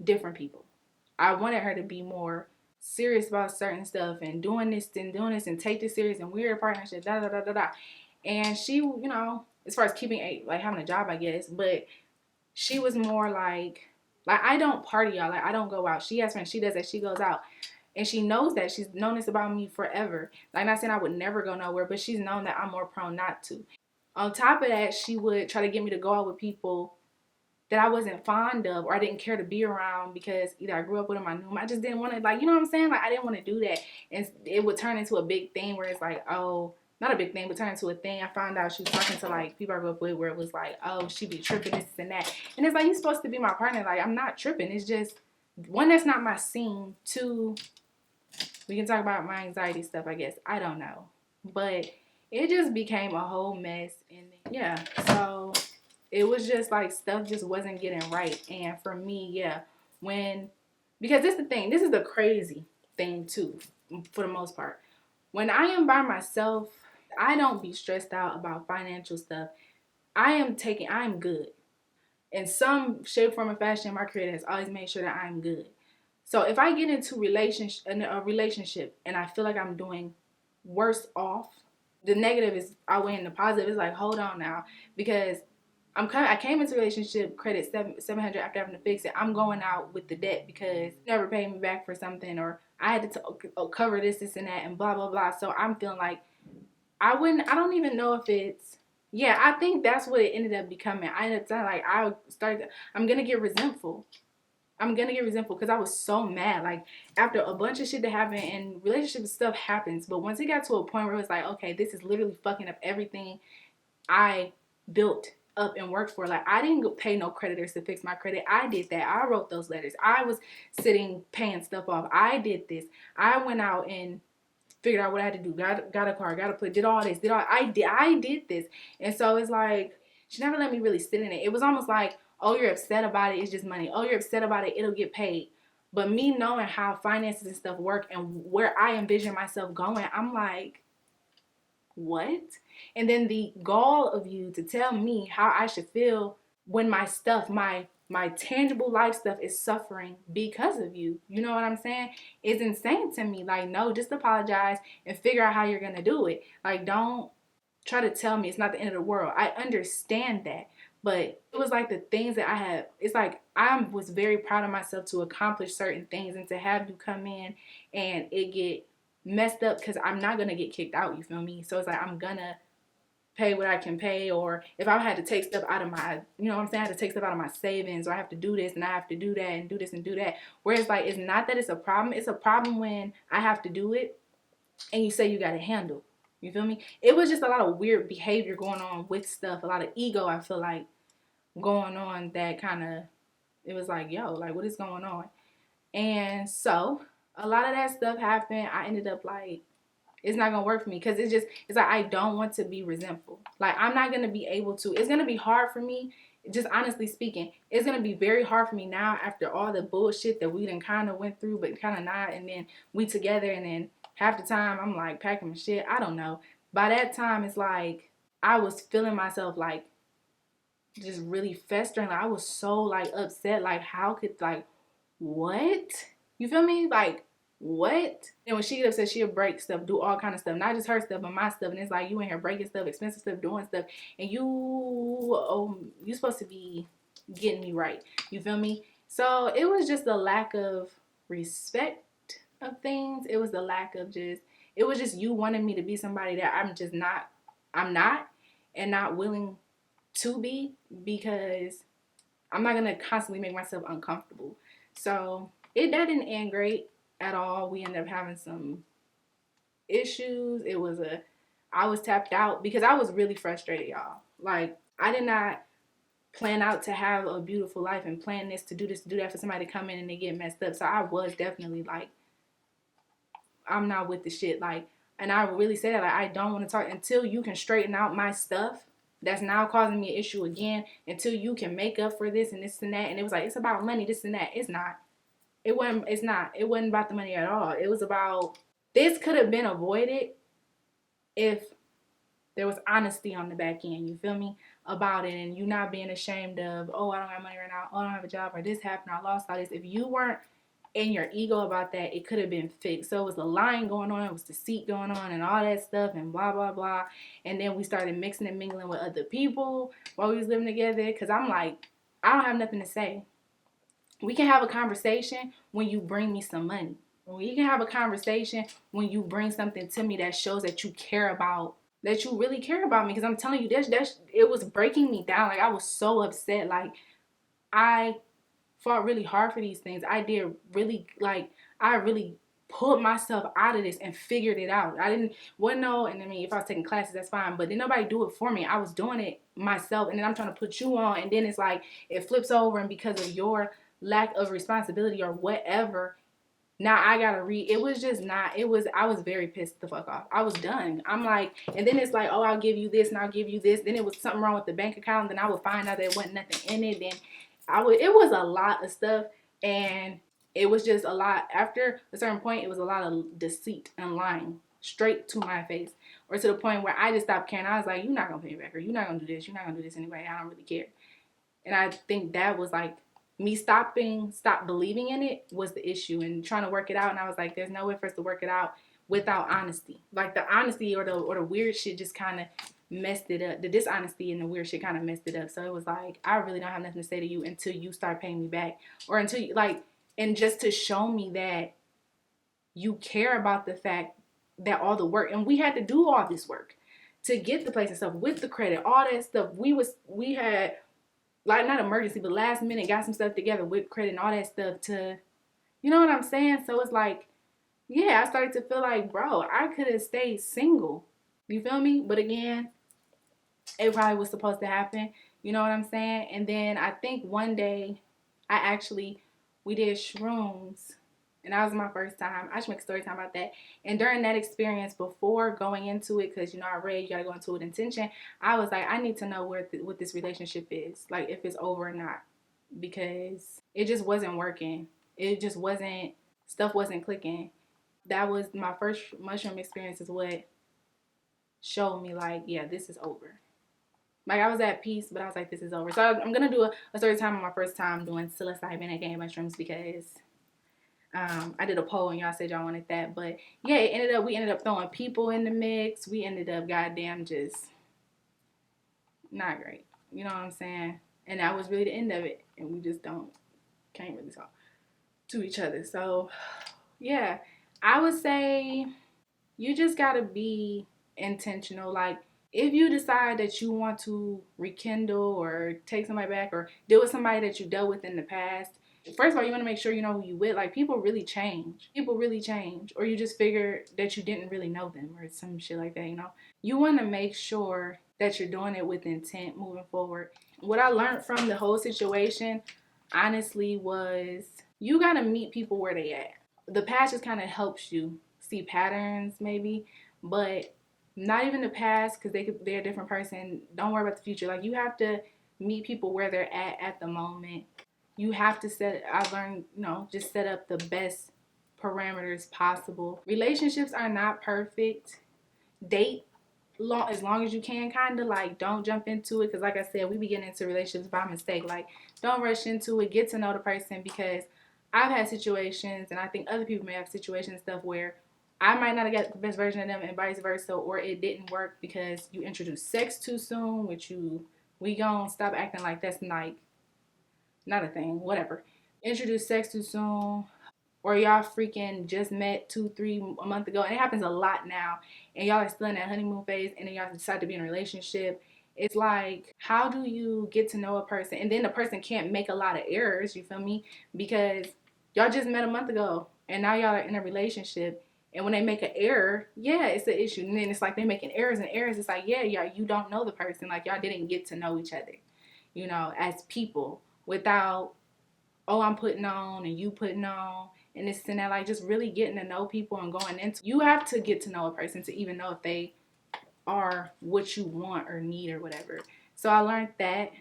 different people. I wanted her to be more serious about certain stuff and doing this and take this serious, and we're a partnership, da da da da da. And she, as far as keeping like having a job, I guess. But she was more like I don't party out. Like I don't go out. She has friends. She does that. She goes out. And she knows that. She's known this about me forever. Like, not saying I would never go nowhere, but she's known that I'm more prone not to. On top of that, she would try to get me to go out with people that I wasn't fond of or I didn't care to be around because either I grew up with them, I knew them. I just didn't want to, like, you know what I'm saying? Like, I didn't want to do that. And it would turn into a big thing where it's like, oh, not a big thing, but turn into a thing. I found out she was talking to, like, people I grew up with where it was like, oh, she be tripping, this and that. And it's like, you're supposed to be my partner. Like, I'm not tripping. It's just, one, that's not my scene. Two, we can talk about my anxiety stuff, I guess. I don't know. But it just became a whole mess. And yeah, so it was just like stuff just wasn't getting right. And for me, yeah, because this is the thing, this is the crazy thing too, for the most part. When I am by myself, I don't be stressed out about financial stuff. I am good. In some shape, form, or fashion, my creator has always made sure that I'm good. So if I get into a relationship and I feel like I'm doing worse off, the negative is outweighing the positive. It's like, hold on now, because I came into a relationship credit $700 after having to fix it. I'm going out with the debt because you never paid me back for something, or I had to cover this, and that, and blah blah blah. So I'm feeling like I don't even know if it's. Yeah, I think that's what it ended up becoming. I ended up saying like I'm gonna get resentful. I'm gonna get resentful because I was so mad. Like, after a bunch of shit that happened, and relationship stuff happens, but once it got to a point where it was like, okay, this is literally fucking up everything I built up and worked for. Like, I didn't pay no creditors to fix my credit. I did that. I wrote those letters. I was sitting paying stuff off. I did this. I went out and figured out what I had to do. Got a car. Did all this. I did this. And so it's like, she never let me really sit in it. It was almost like, oh, you're upset about it. It's just money. Oh, you're upset about it. It'll get paid. But me knowing how finances and stuff work and where I envision myself going, I'm like, what? And then the gall of you to tell me how I should feel when my stuff, my tangible life stuff is suffering because of you. You know what I'm saying? It's insane to me. Like, no, just apologize and figure out how you're going to do it. Like, don't try to tell me it's not the end of the world. I understand that. But it was like the things that I had, it's like I was very proud of myself to accomplish certain things, and to have you come in and it get messed up because I'm not going to get kicked out, you feel me? So it's like I'm going to pay what I can pay, or if I had to take stuff out of my, you know what I'm saying, I had to take stuff out of my savings, or I have to do this and I have to do that and do this and do that. Whereas like, it's not that it's a problem. It's a problem when I have to do it and you say you got to handle. You feel me? It was just a lot of weird behavior going on with stuff, a lot of ego, I feel like, going on that kind of, it was like, yo, like, what is going on? And so a lot of that stuff happened. I ended up like, it's not gonna work for me, because it's like I don't want to be resentful. Like, I'm not gonna be able to. It's gonna be hard for me, just honestly speaking. It's gonna be very hard for me now after all the bullshit that we done kind of went through, but kind of not. And then we together, and then half the time I'm like packing my shit. I don't know. By that time, it's like I was feeling myself like just really festering. Like, I was so like upset. Like, how could, like, what? You feel me? Like, what? And when she get upset, she'll break stuff, do all kind of stuff, not just her stuff, but my stuff. And it's like, you in here breaking stuff, expensive stuff, doing stuff, and you supposed to be getting me right. You feel me? So it was just a lack of respect of things. It was the lack of it was just you wanting me to be somebody that I'm not, and not willing to be, because I'm not gonna constantly make myself uncomfortable. So that didn't end great at all. We ended up having some issues. I was tapped out because I was really frustrated, y'all. Like, I did not plan out to have a beautiful life and plan this, to do that for somebody to come in and they get messed up. So I was definitely like, I'm not with the shit. Like, and I really said that, like, I don't want to talk until you can straighten out my stuff that's now causing me an issue again, until you can make up for this and this and that. And it was like, it's about money, this and that. It's not. It wasn't about the money at all. It was about, this could have been avoided if there was honesty on the back end, you feel me, about it, and you not being ashamed of, oh, I don't have money right now, oh, I don't have a job, or this happened, I lost all this. If you weren't and your ego about that, it could have been fixed. So it was a lying going on, it was deceit going on and all that stuff and blah, blah, blah. And then we started mixing and mingling with other people while we was living together. Because I'm like, I don't have nothing to say. We can have a conversation when you bring me some money. We can have a conversation when you bring something to me that shows that you care about, that you really care about me. Because I'm telling you, it was breaking me down. Like, I was so upset. Like, I fought really hard for these things. I really pulled myself out of this and figured it out. And I mean, if I was taking classes, that's fine, but didn't nobody do it for me. I was doing it myself, and then I'm trying to put you on, and then it's like, it flips over, and because of your lack of responsibility or whatever, now I gotta read. It was just not, I was very pissed the fuck off. I was done. I'm like, and then it's like, oh, I'll give you this and I'll give you this. Then it was something wrong with the bank account, and then I would find out there wasn't nothing in it. Then it was a lot of stuff, and it was just a lot. After a certain point, it was a lot of deceit and lying straight to my face, or to the point where I just stopped caring. I was like, you're not gonna pay me back, or you're not gonna do this, you're not gonna do this anyway. I don't really care. And I think that was like me stop believing in it was the issue, and trying to work it out. And I was like, there's no way for us to work it out without honesty. Like, the honesty or the weird shit just kind of messed it up. The dishonesty and the weird shit kind of messed it up. So it was like, I really don't have nothing to say to you until you start paying me back, or until you, like, and just to show me that you care about the fact that all the work, and we had to do all this work to get the place and stuff with the credit, all that stuff. We had, like, not emergency, but last minute got some stuff together with credit and all that stuff to, you know what I'm saying? So it's like, yeah, I started to feel like, bro, I could have stayed single. You feel me? But again, it probably was supposed to happen. You know what I'm saying? And then I think one day we did shrooms. And that was my first time. I should make a story time about that. And during that experience, before going into it, because, you know, I read you got to go into it with intention, I was like, I need to know what this relationship is. Like, if it's over or not. Because it just wasn't working. It just wasn't, stuff wasn't clicking. That was my first mushroom experience, is what showed me, like, yeah, this is over. Like, I was at peace, but I was like, this is over. So I'm going to do a story time on my first time doing psilocybin and game mushrooms, because I did a poll and y'all said y'all wanted that. But yeah, we ended up throwing people in the mix. We ended up goddamn just not great. You know what I'm saying? And that was really the end of it. And we just can't really talk to each other. So yeah, I would say you just gotta be intentional. Like, if you decide that you want to rekindle or take somebody back or deal with somebody that you dealt with in the past, first of all, you want to make sure you know who you with. Like, people really change. Or you just figure that you didn't really know them or some shit like that, you know? You want to make sure that you're doing it with intent moving forward. What I learned from the whole situation, honestly, was you got to meet people where they at. The past just kind of helps you see patterns, maybe, but not even the past, because they're a different person. Don't worry about the future. Like, you have to meet people where they're at the moment. You have to I learned, just set up the best parameters possible. Relationships are not perfect. Date as long as you can, kind of. Like, don't jump into it, because like I said, we be getting into relationships by mistake. Like, don't rush into it. Get to know the person, because I've had situations, and I think other people may have situations and stuff, where I might not have got the best version of them and vice versa, or it didn't work because you introduced sex too soon, we gon' stop acting like that's like not a thing, whatever. Introduce sex too soon, or y'all freaking just met 2-3 a month ago, and it happens a lot now, and y'all are still in that honeymoon phase, and then y'all decide to be in a relationship. It's like, how do you get to know a person, and then the person can't make a lot of errors, you feel me? Because y'all just met a month ago, and now y'all are in a relationship, and when they make an error, yeah, it's an issue. And then it's like they're making errors and errors. It's like, yeah, you don't know the person. Like, y'all didn't get to know each other, as people, without, oh, I'm putting on and you putting on and this and that. Like, just really getting to know people and going into, you have to get to know a person to even know if they are what you want or need or whatever. So I learned that,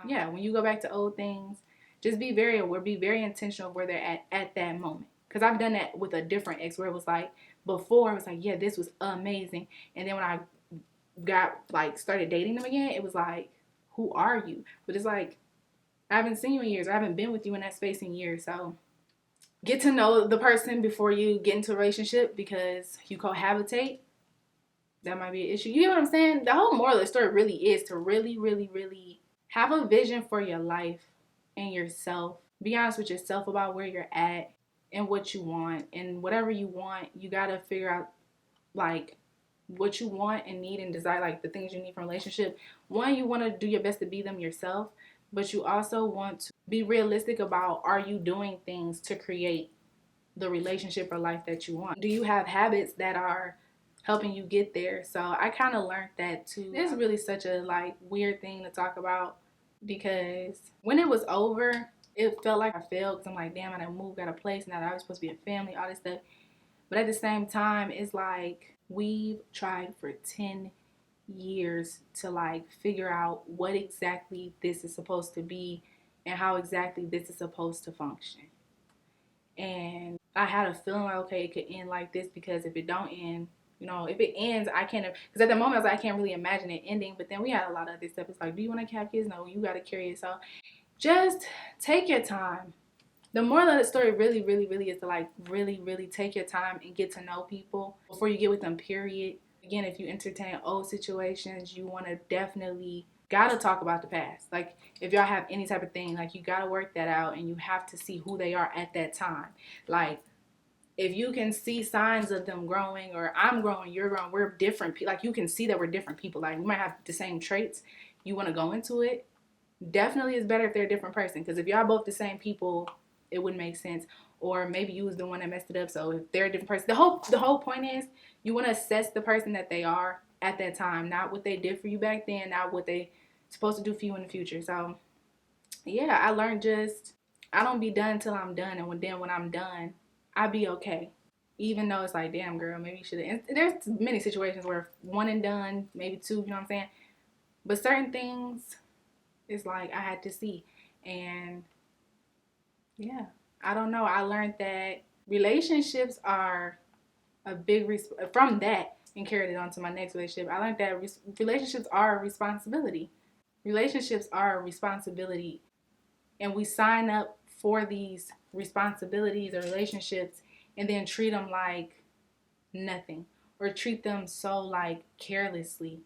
yeah, when you go back to old things, just be very aware, be very intentional of where they're at that moment. Because I've done that with a different ex, where it was like, before, it was like, yeah, this was amazing. And then when I started dating them again, it was like, who are you? But it's like, I haven't seen you in years, or I haven't been with you in that space in years. So get to know the person before you get into a relationship because you cohabitate. That might be an issue. You know what I'm saying? The whole moral of the story really is to really, really, really have a vision for your life and yourself. Be honest with yourself about where you're at and what you want. And whatever you want, you got to figure out like what you want and need and desire, like the things you need from a relationship. One, you want to do your best to be them yourself, but you also want to be realistic about, are you doing things to create the relationship or life that you want? Do you have habits that are helping you get there? So I kind of learned that too. It's really such a like weird thing to talk about because when it was over, it felt like I failed because I'm like, damn, I done moved out of place now that I was supposed to be a family, all this stuff. But at the same time, it's like we've tried for 10 years to like figure out what exactly this is supposed to be and how exactly this is supposed to function. And I had a feeling like, okay, it could end like this because if it don't end, you know, if it ends, I can't, because at the moment I was like, I can't really imagine it ending. But then we had a lot of other stuff. It's like, do you want to have kids? No, you got to carry it. So just take your time. The moral of the story really, really, really is to like really, really take your time and get to know people before you get with them, period. Again, if you entertain old situations, you want to definitely gotta talk about the past. Like if y'all have any type of thing, like you gotta work that out and you have to see who they are at that time. Like if you can see signs of them growing or I'm growing, you're growing, we're different. Like you can see that we're different people. Like we might have the same traits. You want to go into it. Definitely is better if they're a different person because if y'all both the same people, it wouldn't make sense. Or maybe you was the one that messed it up. So if they're a different person, the whole point is you want to assess the person that they are at that time, not what they did for you back then, not what they supposed to do for you in the future. So yeah, I learned just I don't be done till I'm done, and when I'm done, I be okay. Even though it's like, damn girl, maybe you should have. There's many situations where one and done, maybe two. You know what I'm saying? But certain things, it's like I had to see, and yeah, I don't know. I learned that relationships are a big from that and carried it on to my next relationship. I learned that relationships are a responsibility. Relationships are a responsibility, and we sign up for these responsibilities or relationships and then treat them like nothing or treat them so like carelessly.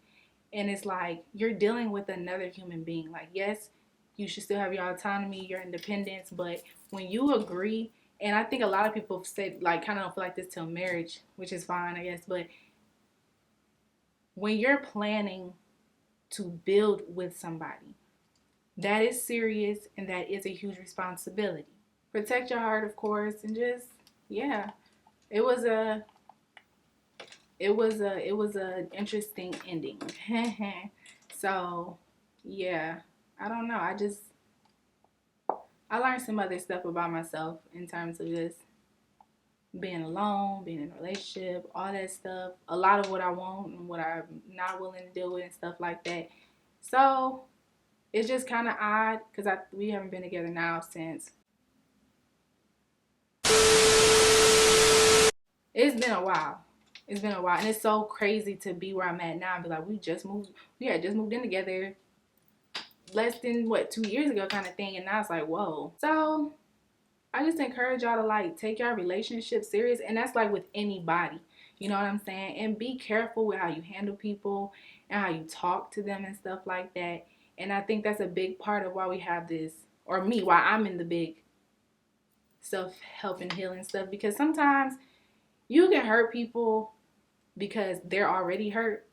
And it's like you're dealing with another human being. Like, yes, you should still have your autonomy, your independence, but when you agree, and I think a lot of people say like kind of don't feel like this till marriage, which is fine, I guess, but when you're planning to build with somebody, that is serious and that is a huge responsibility. Protect your heart, of course, and just yeah, it was a it was a interesting ending. So yeah, I don't know. I learned some other stuff about myself in terms of just being alone, being in a relationship, all that stuff. A lot of what I want and what I'm not willing to deal with and stuff like that. So it's just kind of odd because we haven't been together now since it's been a while. It's been a while, and it's so crazy to be where I'm at now and be like, we had just moved in together less than what 2 years ago, kind of thing, and now it's like, whoa. So I just encourage y'all to like take your relationship serious, and that's like with anybody. You know what I'm saying? And be careful with how you handle people and how you talk to them and stuff like that. And I think that's a big part of why we have this, or me, why I'm in the big self-help and healing stuff, because sometimes you can hurt people because they're already hurt.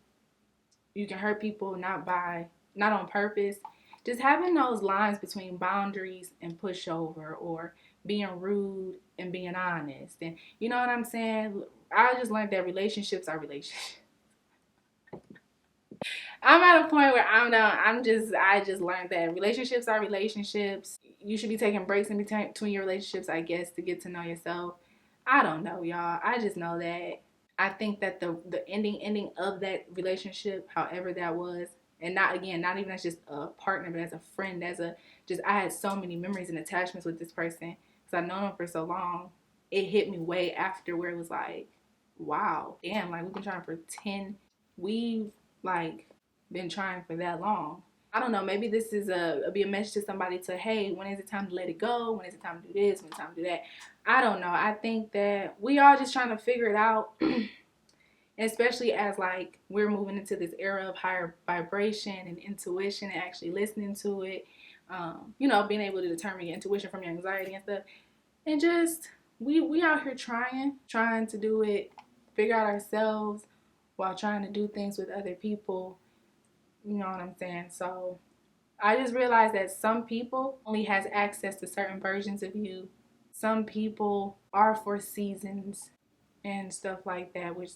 You can hurt people not on purpose. Just having those lines between boundaries and pushover, or being rude and being honest. And you know what I'm saying? I just learned that relationships are relationships. I'm at a point where I'm done. I just learned that relationships are relationships. You should be taking breaks in between your relationships, I guess, to get to know yourself. I don't know, y'all. I just know that I think that the ending of that relationship, however that was, and not again, not even as just a partner, but as a friend, I had so many memories and attachments with this person because I've known him for so long. It hit me way after where it was like, wow, damn, like we've been trying for 10, we've like been trying for that long. I don't know, maybe this is be a message to somebody to, hey, when is it time to let it go? When is it time to do this? When is it time to do that? I don't know. I think that we all just trying to figure it out. Especially as like we're moving into this era of higher vibration and intuition and actually listening to it. You know, being able to determine your intuition from your anxiety and stuff. And just we out here trying to do it, figure out ourselves while trying to do things with other people. You know what I'm saying? So I just realized that some people only has access to certain versions of you. Some people are for seasons and stuff like that, which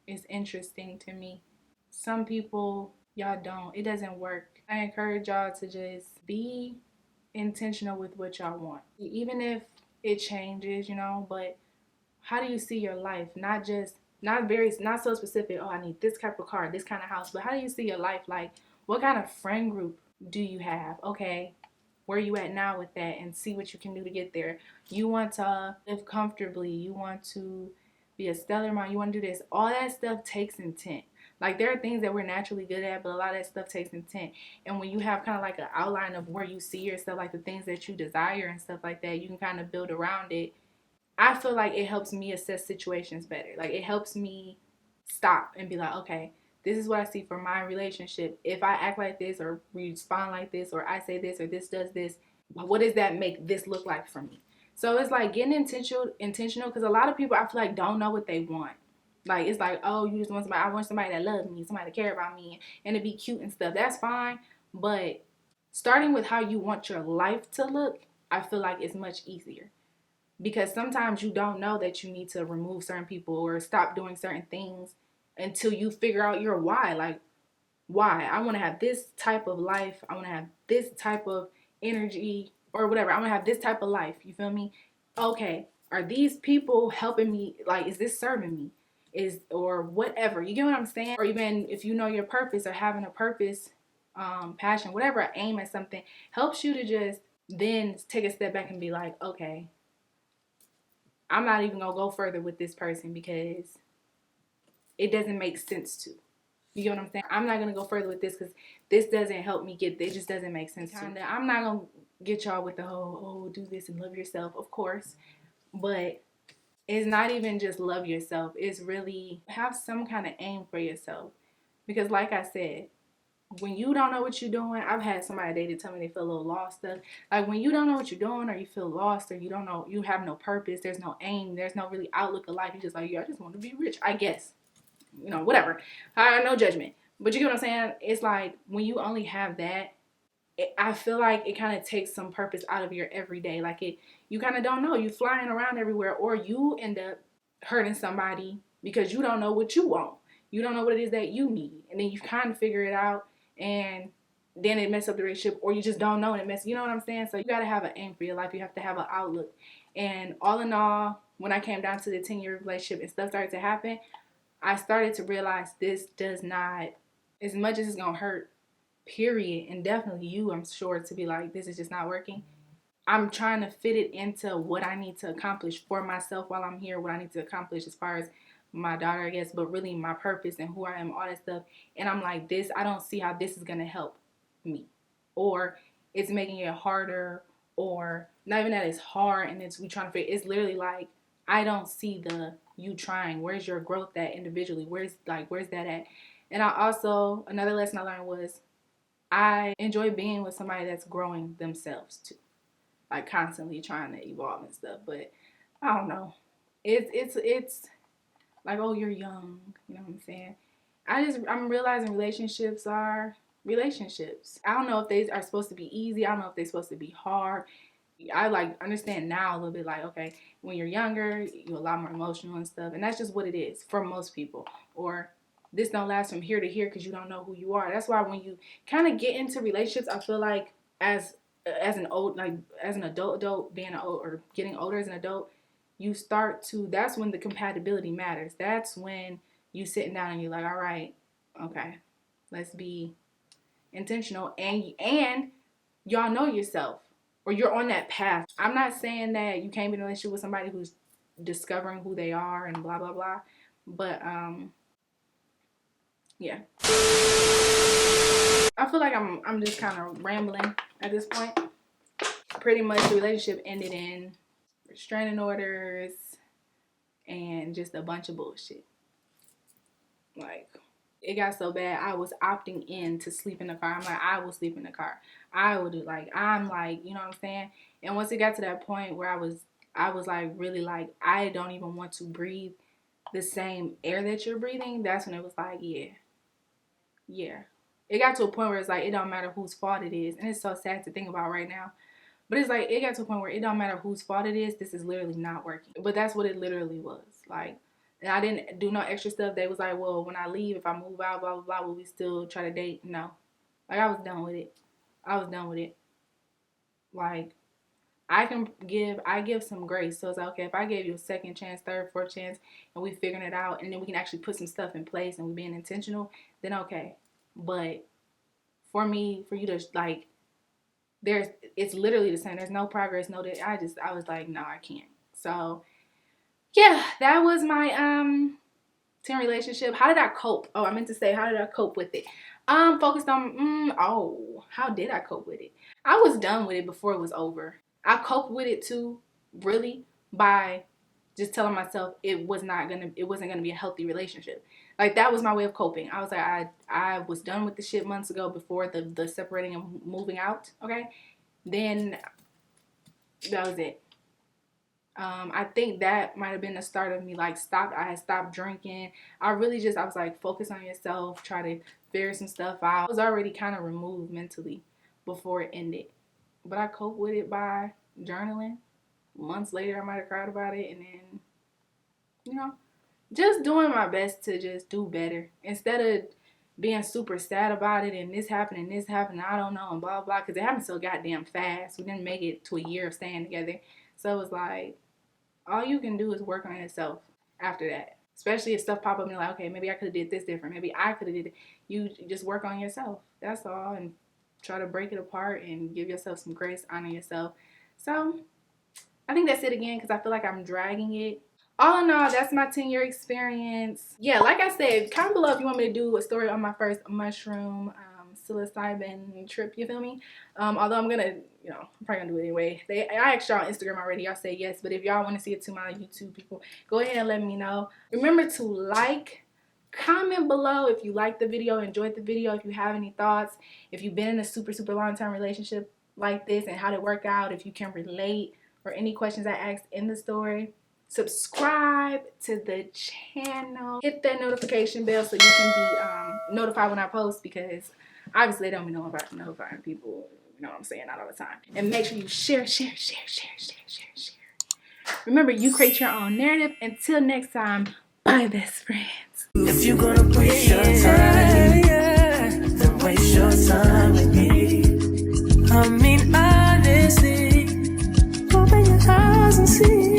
is interesting to me. Some people, y'all don't. It doesn't work. I encourage y'all to just be intentional with what y'all want. Even if it changes, you know, but how do you see your life? Not so specific, oh, I need this type of car, this kind of house, but how do you see your life? Like, what kind of friend group do you have? Okay, where you at now with that, and see what you can do to get there. You want to live comfortably, you want to be a stellar mom, you want to do this. All that stuff takes intent. Like, there are things that we're naturally good at, but a lot of that stuff takes intent. And when you have kind of like an outline of where you see yourself, like the things that you desire and stuff like that, you can kind of build around it. I feel like it helps me assess situations better. Like, it helps me stop and be like, okay, this is what I see for my relationship. If I act like this or respond like this or I say this or this does this, what does that make this look like for me? So it's like getting intentional, because a lot of people I feel like don't know what they want. Like, it's like, oh, you just want somebody, I want somebody that loves me, somebody to care about me and to be cute and stuff. That's fine. But starting with how you want your life to look, I feel like it's much easier. Because sometimes you don't know that you need to remove certain people or stop doing certain things until you figure out your why. Like, why? I want to have this type of life. I want to have this type of energy or whatever. I want to have this type of life. You feel me? Okay. Are these people helping me? Like, is this serving me? Or whatever. You get what I'm saying? Or even if you know your purpose or having a purpose, passion, whatever, aim at something, helps you to just then take a step back and be like, okay, I'm not even gonna go further with this person because it doesn't make sense to. You get what I'm saying? I'm not gonna go further with this because this doesn't help me get. It just doesn't make sense to. I'm not gonna get y'all with the whole, oh, do this and love yourself, of course, but it's not even just love yourself. It's really have some kind of aim for yourself, because like I said, when you don't know what you're doing, I've had somebody dated tell me they feel a little lost stuff. Like, when you don't know what you're doing, or you feel lost, or you don't know, you have no purpose, there's no aim, there's no really outlook of life. You're just like, yeah, I just want to be rich, I guess. You know, whatever. No judgment. But you get what I'm saying? It's like, when you only have that, I feel like it kind of takes some purpose out of your everyday. Like, you kind of don't know. You flying around everywhere, or you end up hurting somebody because you don't know what you want. You don't know what it is that you need. And then you kind of figure it out, and then it messes up the relationship, or you just don't know and it messes. You know what I'm saying? So you got to have an aim for your life. You have to have an outlook. And all in all, when I came down to the 10-year relationship and stuff started to happen, I started to realize this does not, as much as it's going to hurt, period, and definitely you, I'm sure, to be like, this is just not working. I'm trying to fit it into what I need to accomplish for myself while I'm here, what I need to accomplish as far as my daughter, I guess, but really my purpose and who I am, all that stuff. And I'm like, this, I don't see how this is going to help me. Or it's making it harder, or not even that it's hard and we trying to figure, it's literally like, I don't see you trying. Where's your growth at individually? Where's that at? And I also, another lesson I learned was, I enjoy being with somebody that's growing themselves too. Like, constantly trying to evolve and stuff. But I don't know. It's like, oh, you're young. You know what I'm saying? I'm realizing relationships are relationships. I don't know if they are supposed to be easy. I don't know if they're supposed to be hard. I like understand now a little bit, like, okay, when you're younger, you're a lot more emotional and stuff. And that's just what it is for most people. Or this don't last from here to here because you don't know who you are. That's why when you kind of get into relationships, I feel like as an adult being old or getting older as an adult, you start to, that's when the compatibility matters. That's when you sitting down and you're like, all right, okay, let's be intentional, and y'all know yourself, or you're on that path. I'm not saying that you can't be in a relationship with somebody who's discovering who they are and blah blah blah, but yeah. I feel like I'm just kind of rambling at this point. Pretty much the relationship ended in restraining orders and just a bunch of bullshit. Like, it got so bad I was opting in to sleep in the car. I'm like, I will sleep in the car. I will do, like, I'm like, you know what I'm saying? And once it got to that point where I was like really like, I don't even want to breathe the same air that you're breathing, that's when it was like, yeah. It got to a point where it's like, it don't matter whose fault it is. And it's so sad to think about right now. But it's like, it got to a point where it don't matter whose fault it is. This is literally not working. But that's what it literally was. Like, and I didn't do no extra stuff. They was like, well, when I leave, if I move out, blah, blah, blah, will we still try to date? No. Like, I was done with it. Like, I give some grace. So it's like, okay, if I gave you a second chance, third, fourth chance, and we figuring it out, and then we can actually put some stuff in place and we being intentional, then okay. But for me, for you to like, it's literally the same. There's no progress, no that. I was like, no, I can't. So yeah, that was my teen relationship. How did I cope? Oh, I meant to say, how did I cope with it? Focused on how did I cope with it? I was done with it before it was over. I coped with it too, really, by just telling myself it wasn't gonna be a healthy relationship. Like, that was my way of coping. I was like, I was done with the shit months ago before the separating and moving out. Okay, then that was it. I think that might have been the start of me like I had stopped drinking. I was like, focus on yourself, try to figure some stuff out. I was already kind of removed mentally before it ended. But I coped with it by journaling. Months later, I might have cried about it, and then, you know, just doing my best to just do better. Instead of being super sad about it and this happened, I don't know, and blah, blah, because it happened so goddamn fast. We didn't make it to a year of staying together. So it was like, all you can do is work on yourself after that. Especially if stuff pop up and you're like, okay, maybe I could have did this different. Maybe I could have did it. You just work on yourself. That's all. And try to break it apart and give yourself some grace, honor yourself. So I think that's it again, because I feel like I'm dragging it. All in all, that's my 10-year experience. Yeah, like I said, comment below if you want me to do a story on my first mushroom psilocybin trip, you feel me? Although I'm gonna, I'm probably gonna do it anyway. I asked y'all on Instagram already, y'all say yes, but if y'all want to see it to my YouTube people, go ahead and let me know. Remember to like, comment below if you liked the video, enjoyed the video, if you have any thoughts, if you've been in a super long-term relationship like this and how to work out, if you can relate, or any questions I asked in the story. Subscribe to the channel, hit that notification bell so you can be notified when I post, because obviously they don't be notifying people, you know what I'm saying, not all the time. And make sure you share. Remember, you create your own narrative. Until next time, bye, best friends. If you're gonna waste your time, then waste your time with me. I mean, honestly, open your eyes and see.